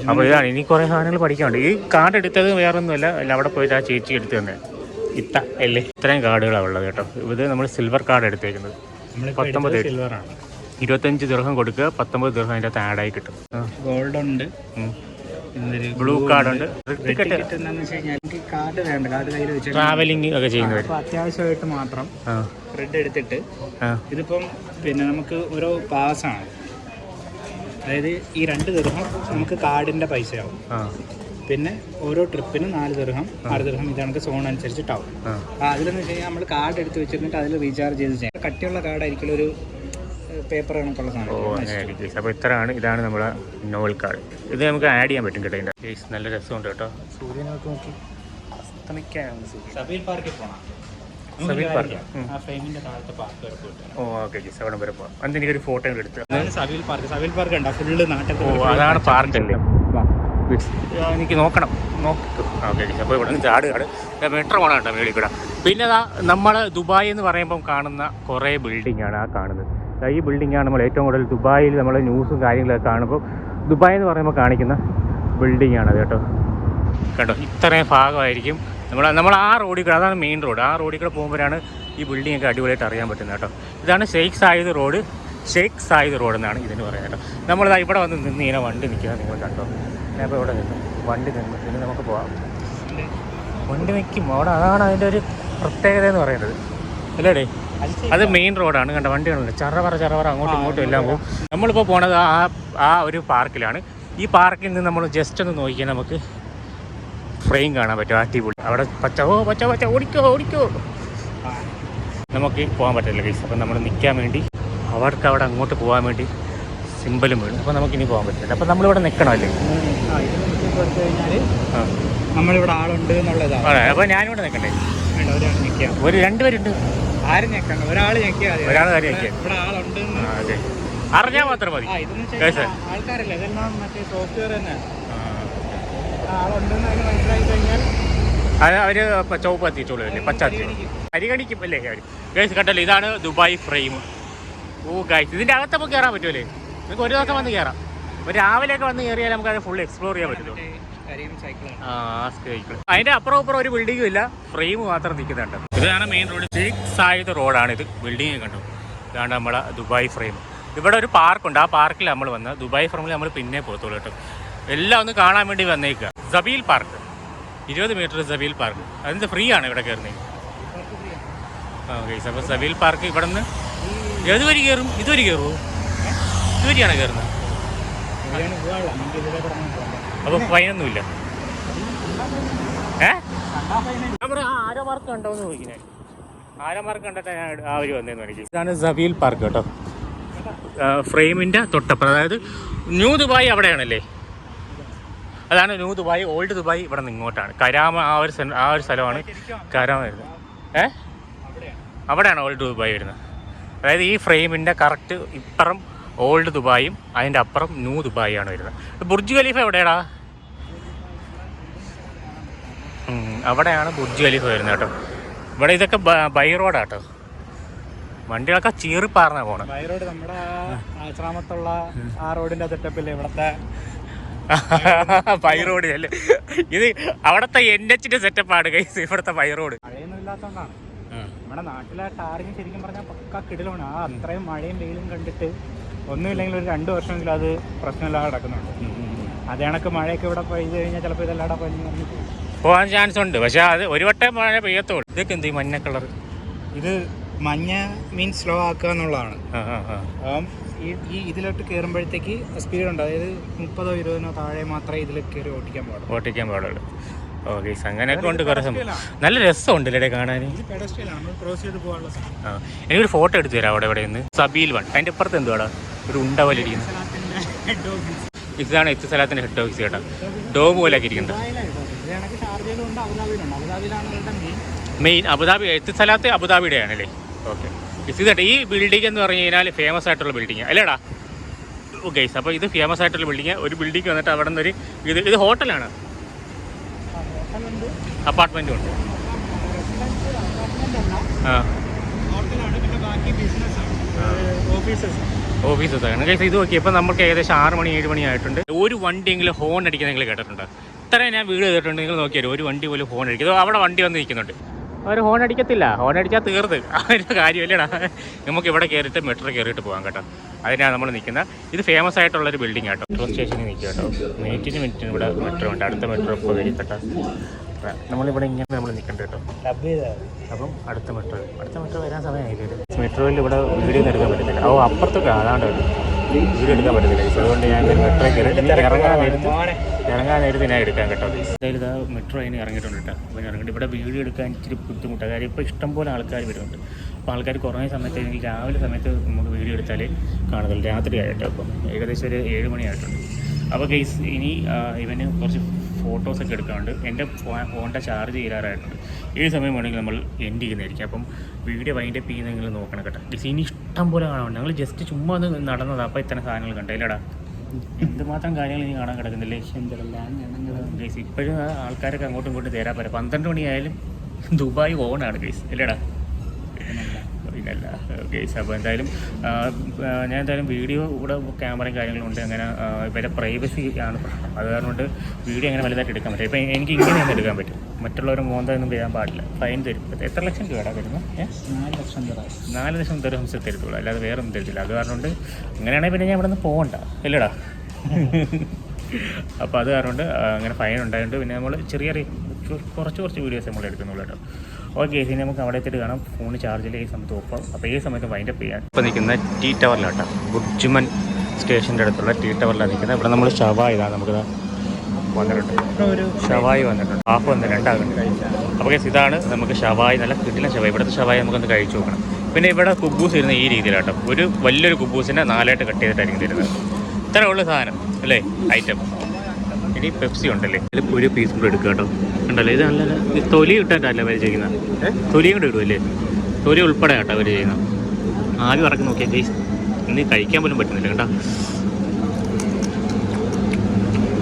അപ്പോൾ ഇതാണ് ഇനി കുറേ സാധനങ്ങൾ പഠിക്കാനുണ്ട്. ഈ കാർഡ് എടുത്തത് വേറൊന്നുമല്ല, അവിടെ പോയിട്ട് ആ ചേച്ചി എടുത്ത് തന്നെ ഇത്ത അല്ലേ. ഇത്രയും കാർഡുകളാണ് ഉള്ളത് കേട്ടോ. ഇത് നമ്മൾ സിൽവർ കാർഡ് എടുത്തേക്കുന്നത്. 19 സിൽവറാണ്. 25 ദിർഹം കൊടുക്കുക, 19 ദിർഹം അതിൻ്റെ അകത്ത് ആഡായി കിട്ടും. ഗോൾഡ് ഉണ്ട്, ബ്ലൂ കാർഡ് ഉണ്ട്. കാർഡ് വേണ്ട, കാർഡ് കയ്യിൽ വെച്ച് ട്രാവലിംഗ് ഒക്കെ ചെയ്യുന്നവർ അത്യാവശ്യമായിട്ട് മാത്രം റെഡ് എടുത്തിട്ട്. ഇതിപ്പം പിന്നെ നമുക്ക് ഓരോ പാസ്സാണ്. അതായത് ഈ 2 ദിർഹം നമുക്ക് കാർഡിൻ്റെ പൈസയാവും. പിന്നെ ഓരോ ട്രിപ്പിനും 4 ദിർഹം 6 ദിർഹം ഇതാണ് സോൺ അനുസരിച്ചിട്ടാവും. അതിലെന്ന് വെച്ച് കഴിഞ്ഞാൽ നമ്മൾ കാർഡ് എടുത്ത് വെച്ചിട്ട് അതിൽ റീചാർജ് ചെയ്ത് ചെയ്യാം. കട്ടിയുള്ള കാർഡായിരിക്കും, ഒരു പേപ്പർ കണക്കുള്ള സാധനം. അപ്പോൾ ഇതാണ് നമ്മുടെ നോവൽ കാർഡ്. ഇത് നമുക്ക് ആഡ് ചെയ്യാൻ പറ്റും കേട്ടോ. ഇതിൻ്റെ നല്ല രസമുണ്ട് കേട്ടോ. സൂര്യനൊക്കെ നോക്കി അസ്തമിക്കാനാണ്. സബീൽ പാർക്കിൽ പോകണം. ഓക്കെ ചേച്ചി, അവിടെ വരെ പോകാം. അന്ന് എനിക്കൊരു ഫോട്ടോ എടുത്ത്. സബീൽ പാർക്ക് ഉണ്ടോ ഫുള്ള് നാട്ടിൽ. അതാണ് പാർക്കല്ലേ. എനിക്ക് നോക്കണം നോക്കിക്കോ. ഓക്കെ അപ്പോൾ ഇവിടെ നിന്ന് ചാടുകയാണ്. മെട്രോ പോകണം കേട്ടോ മേളിൽ കൂടെ. പിന്നെ നമ്മൾ ദുബായ് എന്ന് പറയുമ്പം കാണുന്ന കുറേ ബിൽഡിങ്ങാണ് ആ കാണുന്നത്. ഈ ബിൽഡിങ്ങാണ് നമ്മൾ ഏറ്റവും കൂടുതൽ ദുബായിൽ നമ്മൾ ന്യൂസും കാര്യങ്ങളൊക്കെ കാണുമ്പോൾ ദുബായ് എന്ന് പറയുമ്പോൾ കാണിക്കുന്ന ബിൽഡിങ്ങാണത് കേട്ടോ. കേട്ടോ ഇത്രയും ഭാഗമായിരിക്കും നമ്മൾ ആ റോഡിൽ കൂടെ, അതാണ് മെയിൻ റോഡ്. ആ റോഡിൽ കൂടെ പോകുമ്പോഴാണ് ഈ ബിൽഡിങ്ങൊക്കെ അടിപൊളിയായിട്ട് അറിയാൻ പറ്റുന്നത് കേട്ടോ. ഇതാണ് Sheikh Zayed road. Sheikh Zayed road എന്നാണ് ഇതിന് പറയുന്നത് കേട്ടോ. നമ്മളിതാ ഇവിടെ വന്ന് നിന്ന് ഇങ്ങനെ വണ്ടി നിൽക്കുന്നത് നിങ്ങൾ കണ്ടോ. ഞാനിപ്പോൾ ഇവിടെ നിന്ന് വണ്ടി നിന്ന് പിന്നെ നമുക്ക് പോകാം. വണ്ടി നിൽക്കും അവിടെ, അതാണ് അതിൻ്റെ ഒരു പ്രത്യേകത എന്ന് പറയുന്നത് അല്ലേടേ. അത് മെയിൻ റോഡാണ് കണ്ട. വണ്ടികളുണ്ട് ചറവറ അങ്ങോട്ടും ഇങ്ങോട്ടും എല്ലാം പോകും. നമ്മളിപ്പോൾ പോണത് ആ ഒരു പാർക്കിലാണ്. ഈ പാർക്കിൽ നിന്ന് നമ്മൾ ജസ്റ്റ് ഒന്ന് നോക്കിയാൽ നമുക്ക് ഫ്രെയിം കാണാൻ പറ്റും. അടിപൊളി. അവിടെ പച്ച ഓടിക്കോ നമുക്ക് പോകാൻ പറ്റില്ല ഗൈസ്. അപ്പം നമ്മൾ നിൽക്കാൻ വേണ്ടി അവിടെ അങ്ങോട്ട് പോകാൻ വേണ്ടി സിമ്പലും വീണു. അപ്പോൾ നമുക്കിനി പോകാൻ പറ്റില്ല. അപ്പം നമ്മളിവിടെ നിൽക്കണമല്ലേ? നമ്മളിവിടെ ആളുണ്ട് എന്നുള്ളതാണ്. അപ്പോൾ ഞാനിവിടെ നിൽക്കണ്ടേ? ഒരു രണ്ടുപേരുണ്ട്. ആരും ഞെക്കണം, ഒരാൾ ഞെക്കിയാൽ കാര്യം ഞെക്കിയാൽ ഇവിടെ ആളുണ്ട് അറിഞ്ഞാൽ മാത്രം മതി. ആൾക്കാരല്ല, ഇതെല്ലാം മറ്റേ സോഫ്റ്റ്വെയർ തന്നെ. ആളുണ്ടെന്ന് അതിന് മനസ്സിലായി കഴിഞ്ഞാൽ അവർ ചുവപ്പ് എത്തിച്ചോളൂ അല്ലേ, പച്ച അരികണിക്കും അല്ലേ അവർ. ഗൈസ് കണ്ടല്ലോ, ഇതാണ് ദുബായ് ഫ്രെയിം. ഓ ഗൈസ്, ഇതിൻ്റെ അകത്തപ്പോൾ കയറാൻ പറ്റുമല്ലേ? നിങ്ങൾക്ക് ഒരു ദിവസം വന്ന് കയറാം. ഒരു രാവിലെയൊക്കെ വന്ന് കയറിയാൽ നമുക്ക് അത് ഫുൾ എക്സ്പ്ലോർ ചെയ്യാൻ പറ്റുമല്ലോ. അതിൻ്റെ അപ്പുറം ഇപ്പുറം ഒരു ബിൽഡിങ്ങും ഇല്ല, ഫ്രെയിം മാത്രം നിൽക്കുന്നുണ്ട്. ഇതാണ് മെയിൻ റോഡ്. ഷെയ്ഖ് സായിദ് റോഡാണ് ഇത്. ബിൽഡിങ് കണ്ടു. ഇതാണ് നമ്മളെ ദുബായ് ഫ്രെയിം. ഇവിടെ ഒരു പാർക്കുണ്ട്. ആ പാർക്കിൽ നമ്മൾ വന്ന് ദുബായ് ഫ്രെയിമിൽ നമ്മൾ പിന്നെ പോകത്തുള്ളൂ കേട്ടോ. എല്ലാം ഒന്ന് കാണാൻ വേണ്ടി വന്നേക്കുക. സബീൽ പാർക്ക് 20 മീറ്റർ സബീൽ പാർക്ക്. അതിന് ഫ്രീ ആണ് ഇവിടെ കയറുന്നത്. ഓക്കെ, അപ്പോൾ സബീൽ പാർക്ക് ഇവിടെ നിന്ന് ഏത് വരി കയറും? ഇതുവരി കയറുമോ? ഇതുവരിയാണ് കയറുന്നത്. അപ്പോൾ ഫൈനൊന്നുമില്ല. നമ്മുടെ ആരോ മാർക്ക് കണ്ടോ എന്ന് ചോദിക്കുന്നത്. ആരോ മാർക്ക് കണ്ടിട്ട് ഞാൻ ആ ഒരു വന്നതെന്ന് എനിക്ക്. ഇതാണ് സബീൽ പാർക്ക് കേട്ടോ. ഫ്രെയിമിൻ്റെ തൊട്ടപ്പുറം, അതായത് ന്യൂ ദുബായ് അവിടെയാണല്ലേ? അതാണ് ന്യൂ ദുബായ്. ഓൾഡ് ദുബായ് ഇവിടെ നിന്ന് ഇങ്ങോട്ടാണ്. കരാമ ആ ഒരു സ്ഥലമാണ് കരാമ വരുന്നത്. അവിടെയാണ് ഓൾഡ് ദുബായ് വരുന്നത്. അതായത് ഈ ഫ്രെയിമിൻ്റെ കറക്റ്റ് ഇപ്പുറം ഓൾഡ് ദുബായും അതിൻ്റെ അപ്പുറം ന്യൂ ദുബായി ആണ് വരുന്നത്. ബുർജ് ഖലീഫ എവിടെയാടാ? അവിടെയാണ് ബുർജ് ഖലീഫ വരുന്നത് കേട്ടോ. ഇവിടെ ഇതൊക്കെ ബൈ റോഡാട്ടോ. വണ്ടികളൊക്കെ ചീറിപ്പാർന്നാ പോണം. ബൈ റോഡ് നമ്മുടെ ആശ്രാമത്തുള്ള ആ റോഡിൻ്റെ സെറ്റപ്പില്ലേ ഇവിടുത്തെ ബൈ റോഡ് അല്ലേ ഇത്? അവിടുത്തെ NH സെറ്റപ്പാണ് ഗൈസ് ഇവിടുത്തെ ബൈ റോഡ്. മഴയൊന്നും ഇല്ലാത്തതുകൊണ്ടാണ്. നമ്മുടെ നാട്ടിലെ ടാറിങ് ശരിക്കും പറഞ്ഞാൽ പക്ക കിടിലാണ്. ആ അത്രയും മഴയും വെയിലും കണ്ടിട്ട് ഒന്നുമില്ലെങ്കിൽ ഒരു 2 വർഷമെങ്കിലും അത് പ്രശ്നമില്ലാതെ കിടക്കുന്നുണ്ട്. അതേ കണക്ക് മഴയൊക്കെ ഇവിടെ പെയ്ത് കഴിഞ്ഞാൽ ചിലപ്പോൾ ഇതെല്ലാം പോകാൻ ചാൻസ് ഉണ്ട്. പക്ഷെ അത് ഒരു വട്ടം മഴ പെയ്യത്തുള്ളൂ. ഇതൊക്കെ എന്ത് ഈ മഞ്ഞ കളർ? ഇത് മഞ്ഞ മീൻസ് സ്ലോ ആക്കുക എന്നുള്ളതാണ്. അപ്പം ഈ ഇതിലോട്ട് കയറുമ്പോഴത്തേക്ക് സ്പീഡുണ്ട്. അതായത് 30-ഓ 20-നോ താഴെ മാത്രമേ ഇതിൽ കയറി ഓട്ടിക്കാൻ പാടുള്ളൂ. ഓക്കെ, അങ്ങനെയൊക്കെ ഉണ്ട്. കുറേ നല്ല രസമുണ്ട് അല്ലേ കാണാൻ. എനിക്കൊരു ഫോട്ടോ എടുത്തു തരാം അവിടെ ഇവിടെ നിന്ന്. സബീൽ 1. അതിൻ്റെ അപ്പുറത്ത് എന്തുവാടാ ഒരു ഉണ്ടവലിരിക്കുന്നത്? ഇതാണ് ഇത്തിസലാത്തിൻ്റെ ഹെഡ് ഓഫീസ് കേട്ടോ. ഡോം പോലെയൊക്കെ ഇരിക്കുന്നത്. മെയിൻ അബുദാബി ഇത്തിസലാത്ത് അബുദാബിയുടെ ആണല്ലേ? ഓക്കെ. ഇതട്ടെ ഈ ബിൽഡിംഗ് എന്ന് പറഞ്ഞു കഴിഞ്ഞാൽ ഫേമസ് ആയിട്ടുള്ള ബിൽഡിംഗ് അല്ലേടാ? ഓക്കെ, അപ്പോൾ ഇത് ഫേമസ് ആയിട്ടുള്ള ബിൽഡിംഗ്. ഒരു ബിൽഡിംഗ് വന്നിട്ട് അവിടെ നിന്നൊരു ഇത് ഹോട്ടലാണ്, അപ്പാർട്ട്മെൻറ്റും ഉണ്ട്. ഓഫീസസാണ്. ഇത് നോക്കി ഇപ്പം നമുക്ക് ഏകദേശം 6 മണി 7 മണി ആയിട്ടുണ്ട്. ഒരു വണ്ടിയെങ്കിലും ഹോൺ അടിക്കാൻ നിങ്ങൾ കേട്ടിട്ടുണ്ട്? ഇത്രയും ഞാൻ വീഡിയോ ചെയ്തിട്ടുണ്ട്. നിങ്ങൾ നോക്കിയാൽ ഒരു വണ്ടി പോലും ഹോൺ അടിക്കും. അവിടെ വണ്ടി വന്ന് നിൽക്കുന്നുണ്ട്. അവർ ഹോൺ അടിക്കത്തില്ല. ഹോൺ അടിച്ചാൽ തീർന്ന് അതിൻ്റെ കാര്യമല്ലേടാ. നമുക്ക് ഇവിടെ കയറിയിട്ട് മെട്രോ കയറിയിട്ട് പോകാം കേട്ടോ. അതിനാണ് നമ്മൾ നിൽക്കുന്നത്. ഇത് ഫേമസ് ആയിട്ടുള്ളൊരു ബിൽഡിംഗ് കേട്ടോ. മെട്രോ സ്റ്റേഷനിൽ നിൽക്കുക കേട്ടോ. മിനിറ്റിന് ഇവിടെ മെട്രോ ഉണ്ട്. അടുത്ത മെട്രോ ഇപ്പോൾ വരും കേട്ടോ. നമ്മളിവിടെ ഇങ്ങനെ നമ്മൾ നിൽക്കണ്ട കേട്ടോ. അപ്പം അടുത്ത മെട്രോ വരാൻ സമയമായില്ലേ? മെട്രോയിൽ ഇവിടെ വീഡിയോ ഒന്നും എടുക്കാൻ പറ്റത്തില്ല. അപ്പുറത്തൊക്കെ അതാണ്ട് വീഡിയോ എടുക്കാൻ പറ്റത്തില്ല. അതുകൊണ്ട് ഞാൻ മെട്രോ കയറി ഇറങ്ങാൻ നേരത്തെ ഞാൻ എടുക്കാൻ കേട്ടോ. അതായത് ആ മെട്രോ അതിന് ഇറങ്ങിയിട്ടുണ്ട് കേട്ടോ. അപ്പോൾ ഇറങ്ങിയിട്ട് ഇവിടെ വീഡിയോ എടുക്കാൻ ഇച്ചിരി ബുദ്ധിമുട്ടാണ്. കാര്യം ഇപ്പോൾ ഇഷ്ടംപോലെ ആൾക്കാർ വരുന്നുണ്ട്. അപ്പോൾ ആൾക്കാർ കുറഞ്ഞ സമയത്ത് അല്ലെങ്കിൽ രാവിലെ സമയത്ത് നമുക്ക് വീഡിയോ എടുത്താൽ കാണുന്നില്ല. രാത്രി ആയിട്ടോ. അപ്പം ഏകദേശം ഒരു 7 മണി ആയിട്ടുണ്ട്. അപ്പോൾ ഗൈസ് ഇനി ഇവന് കുറച്ച് ഫോട്ടോസൊക്കെ എടുക്കാറുണ്ട്. എൻ്റെ ഫോണിൻ്റെ ചാർജ് തീരാറായിട്ടുണ്ട്. ഏത് സമയം വേണമെങ്കിൽ നമ്മൾ എൻഡ് ചെയ്യുന്നതായിരിക്കും. അപ്പം വീഡിയോ വൈൻഡപ്പ് ചെയ്യുന്നെങ്കിൽ നോക്കണം കേട്ടോ. ഇനി ഇഷ്ടം പോലെ കാണാറുണ്ട്. ഞങ്ങൾ ജസ്റ്റ് ചുമ്മാ ഒന്ന് നടന്നതാണ്. അപ്പോൾ ഇത്തരം സാധനങ്ങൾ കണ്ടില്ലടാ. എന്തുമാത്രം കാര്യങ്ങൾ ഇനി കാണാൻ കിടക്കുന്നില്ലേ. ഗൈസ് ഇപ്പോഴും ആൾക്കാരൊക്കെ അങ്ങോട്ടും ഇങ്ങോട്ടും തരാൻ പറ്റും. 12 മണിയായാലും ദുബായ് ഓണാണ് ഗൈസ്, ഇല്ലടാ? പിന്നല്ല ഗൈസ്. അപ്പോൾ എന്തായാലും ഞാൻ എന്തായാലും വീഡിയോ കൂടെ ക്യാമറയും കാര്യങ്ങളുണ്ട്. അങ്ങനെ ഇവരെ പ്രൈവസി ആണ് പ്രശ്നം. അത് കാരണം കൊണ്ട് വീഡിയോ അങ്ങനെ വലുതായിട്ട് എടുക്കാൻ പറ്റും. ഇപ്പം എനിക്ക് ഇങ്ങനെയൊന്നും എടുക്കാൻ പറ്റും, മറ്റുള്ളവരെ മോന്തൊന്നും ചെയ്യാൻ പാടില്ല, ഫൈൻ തരും. എത്ര ലക്ഷം രൂപയാണ് വരുന്നത്? 4 ലക്ഷം രൂപ. 4 ലക്ഷം ദിർഹംസ് തരത്തുള്ളൂ, അല്ലാതെ വേറെ ഒന്നും തരത്തില്ല. അത് കാരണം കൊണ്ട് അങ്ങനെയാണെങ്കിൽ പിന്നെ ഞാൻ ഇവിടെ നിന്ന് പോകണ്ട, ഇല്ലടാ? അപ്പോൾ അത് കാരണം കൊണ്ട് അങ്ങനെ ഫൈൻ ഉണ്ടായതുകൊണ്ട് പിന്നെ നമ്മൾ ചെറിയ കുറച്ച് വീഡിയോസ് നമ്മൾ എടുക്കുന്നുള്ളൂ കേട്ടോ. ഓക്കെ, ഇനി നമുക്ക് അവിടെ എത്തിയിട്ട് കാണാം. ഫോൺ ചാർജിൽ ഈ സമയത്ത് ഓഫ്. അപ്പോൾ ഈ സമയത്ത് വൈൻഡപ്പ് ചെയ്യാൻ ഇപ്പോൾ നിൽക്കുന്ന ടി ടവറിലാട്ടോ, ബുർജുമൻ സ്റ്റേഷൻ്റെ അടുത്തുള്ള ടി ടവറിലാണ് നിൽക്കുന്നത്. ഇവിടെ നമ്മൾ ഷവായി ഇതാണ് നമുക്ക് വന്നിട്ടുണ്ട്, ഷവായി വന്നിട്ടുണ്ട്. ഹാഫ് വന്ന് 2 ആകുന്നുണ്ട്. അപ്പോൾ ഇതാണ് നമുക്ക് ഷവായി, നല്ല കിട്ടില്ല ഷവായി. ഇവിടുത്തെ ഷവായി നമുക്കൊന്ന് കഴിച്ചു നോക്കണം. പിന്നെ ഇവിടെ കുബൂസ് ഇരുന്ന ഈ രീതിയിലാട്ടോ, ഒരു വലിയൊരു കുബൂസിനെ 4 ആയിട്ട് കട്ട് ചെയ്തിട്ടായിരിക്കും തരുന്നത്. ഇത്ര ഉള്ള സാധനം അല്ലേ, ഐറ്റം. ഇനി പെപ്സി ഉണ്ടല്ലേ, ഇതിൽ ഒരു പീസ് കൂടെ എടുക്കുക കേട്ടോ. ഉണ്ടല്ലോ, ഇത് നല്ല തൊലി ഇട്ടിട്ടല്ല അവർ ചെയ്യുന്നത്, തൊലിയും കൂടെ ഇടുമല്ലേ, തൊലി ഉൾപ്പെടെ കേട്ടോ അവർ ചെയ്യുന്നത്. ആദ്യം ഇറക്കി നോക്കിയാൽ ഗൈസ് ഇന്ന് കഴിക്കാൻ പോലും പറ്റുന്നില്ല കേട്ടോ.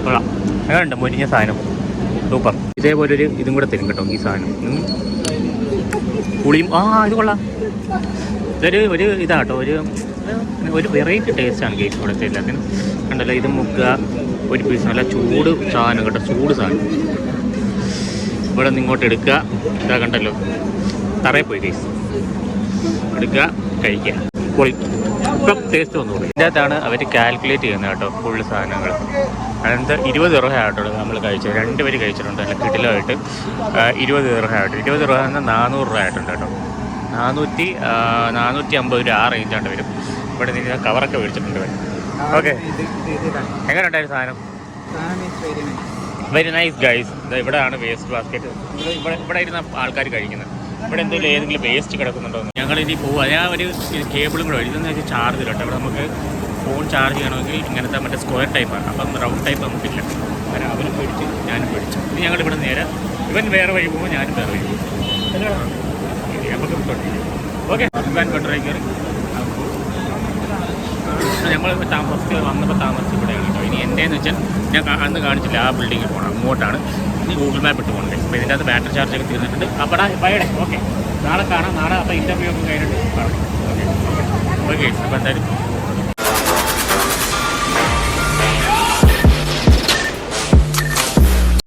കൊള്ളാം, അങ്ങനെയുണ്ട് മുരിഞ്ഞ സാധനം, സൂപ്പർ. ഇതേപോലൊരു ഇതും കൂടെ തരും കേട്ടോ ഈ സാധനം, പുളിയും. ഇത് കൊള്ളാം. ഒരു ഇതാട്ടോ, ഒരു വെറൈറ്റി ടേസ്റ്റാണ് ഗൈസ് ഇവിടുത്തെ എല്ലാത്തിനും. കണ്ടല്ലോ, ഇത് മുക്കുക, ഒരു പീസ് നല്ല ചൂട് സാധനം കേട്ടോ, ചൂട് സാധനം. ഇവിടെ നിന്ന് ഇങ്ങോട്ട് എടുക്കുക, ഇതാ കണ്ടല്ലോ, തറയിൽ പോയി ഗൈസ് എടുക്കുക, കഴിക്കുക. പൊളി, ഇപ്പം ടേസ്റ്റ് വന്നുകൂടി. ഇതിൻ്റെ അകത്താണ് അവർ കാൽക്കുലേറ്റ് ചെയ്യുന്നത് കേട്ടോ ഫുള്ള് സാധനങ്ങൾ. അതെന്ത് 20 ദിർഹം ആയിട്ടോ നമ്മൾ കഴിച്ചത്. 2 പേര് കഴിച്ചിട്ടുണ്ട് നല്ല കിടിലമായിട്ട്. 20 ദിർഹം ആയിട്ട്, 20 ദിർഹം എന്നാൽ 400 രൂപ ആയിട്ടുണ്ട് കേട്ടോ. 450 രൂപ ആ റേഞ്ചാണ്ട് വരും. ഇവിടെ നിന്ന് കവറൊക്കെ മേടിച്ചിട്ടുണ്ട് വരും. ഓക്കെ, എങ്ങനെ ഉണ്ടായിരുന്നു സാധനം? Very nice guys. ഇവിടെയാണ് വേസ്റ്റ് ബാസ്ക്കറ്റ്. ഇവിടെ ഇരുന്ന ആൾക്കാർ കഴിക്കുന്നത്. ഇവിടെ എന്തെങ്കിലും ഏതെങ്കിലും വേസ്റ്റ് കിടക്കുന്നുണ്ടോ? ഞങ്ങളിനി പോവുക. ഞാൻ ഒരു കേബിളും കൂടെ ഇതെന്ന് വെച്ചാൽ ചാർജ് കേട്ടോ. ഇവിടെ നമുക്ക് ഫോൺ ചാർജ് ചെയ്യണമെങ്കിൽ ഇങ്ങനത്തെ മറ്റേ സ്ക്വയർ ടൈപ്പാണ്. അപ്പം റൗണ്ട് ടൈപ്പ് നമുക്കില്ല. കാരണം അവനും പേടിച്ച് ഞാനും പേടിച്ചു. ഇനി ഞങ്ങളിവിടെ നേരെ ഇവൻ വേറെ വഴി പോകുമ്പോൾ ഞാനും വേറെ വഴി പോകും. നമുക്ക് തൊട്ടില്ല. ഓക്കെ, ഇവൻ പെട്രോൾ കയറി ഞങ്ങൾ ഫസ്റ്റ് വന്നപ്പോൾ താമസിച്ച് ഇവിടെയാണ് കേട്ടോ. ഇനി എൻ്റെയെന്ന് വെച്ചാൽ ഞാൻ അന്ന് കാണിച്ചില്ല, ആ ബിൽഡിങ്ങിൽ പോകണം, അങ്ങോട്ടാണ്. ഇനി ഗൂഗിൾ മാപ്പ് ഇട്ട് പോകണ്ടേ. അപ്പോൾ ഇതിൻ്റെ അകത്ത് ബാറ്ററി ചാർജ് ഒക്കെ തീർന്നിട്ടുണ്ട്. അപ്പോൾ ബൈഡേ, ഓക്കെ, നാളെ കാണാം. നാളെ അപ്പോൾ ഇൻ്റർവ്യൂ ഒക്കെ കഴിഞ്ഞിട്ട് കാണാം. ഓക്കെ, അപ്പോൾ എന്തായാലും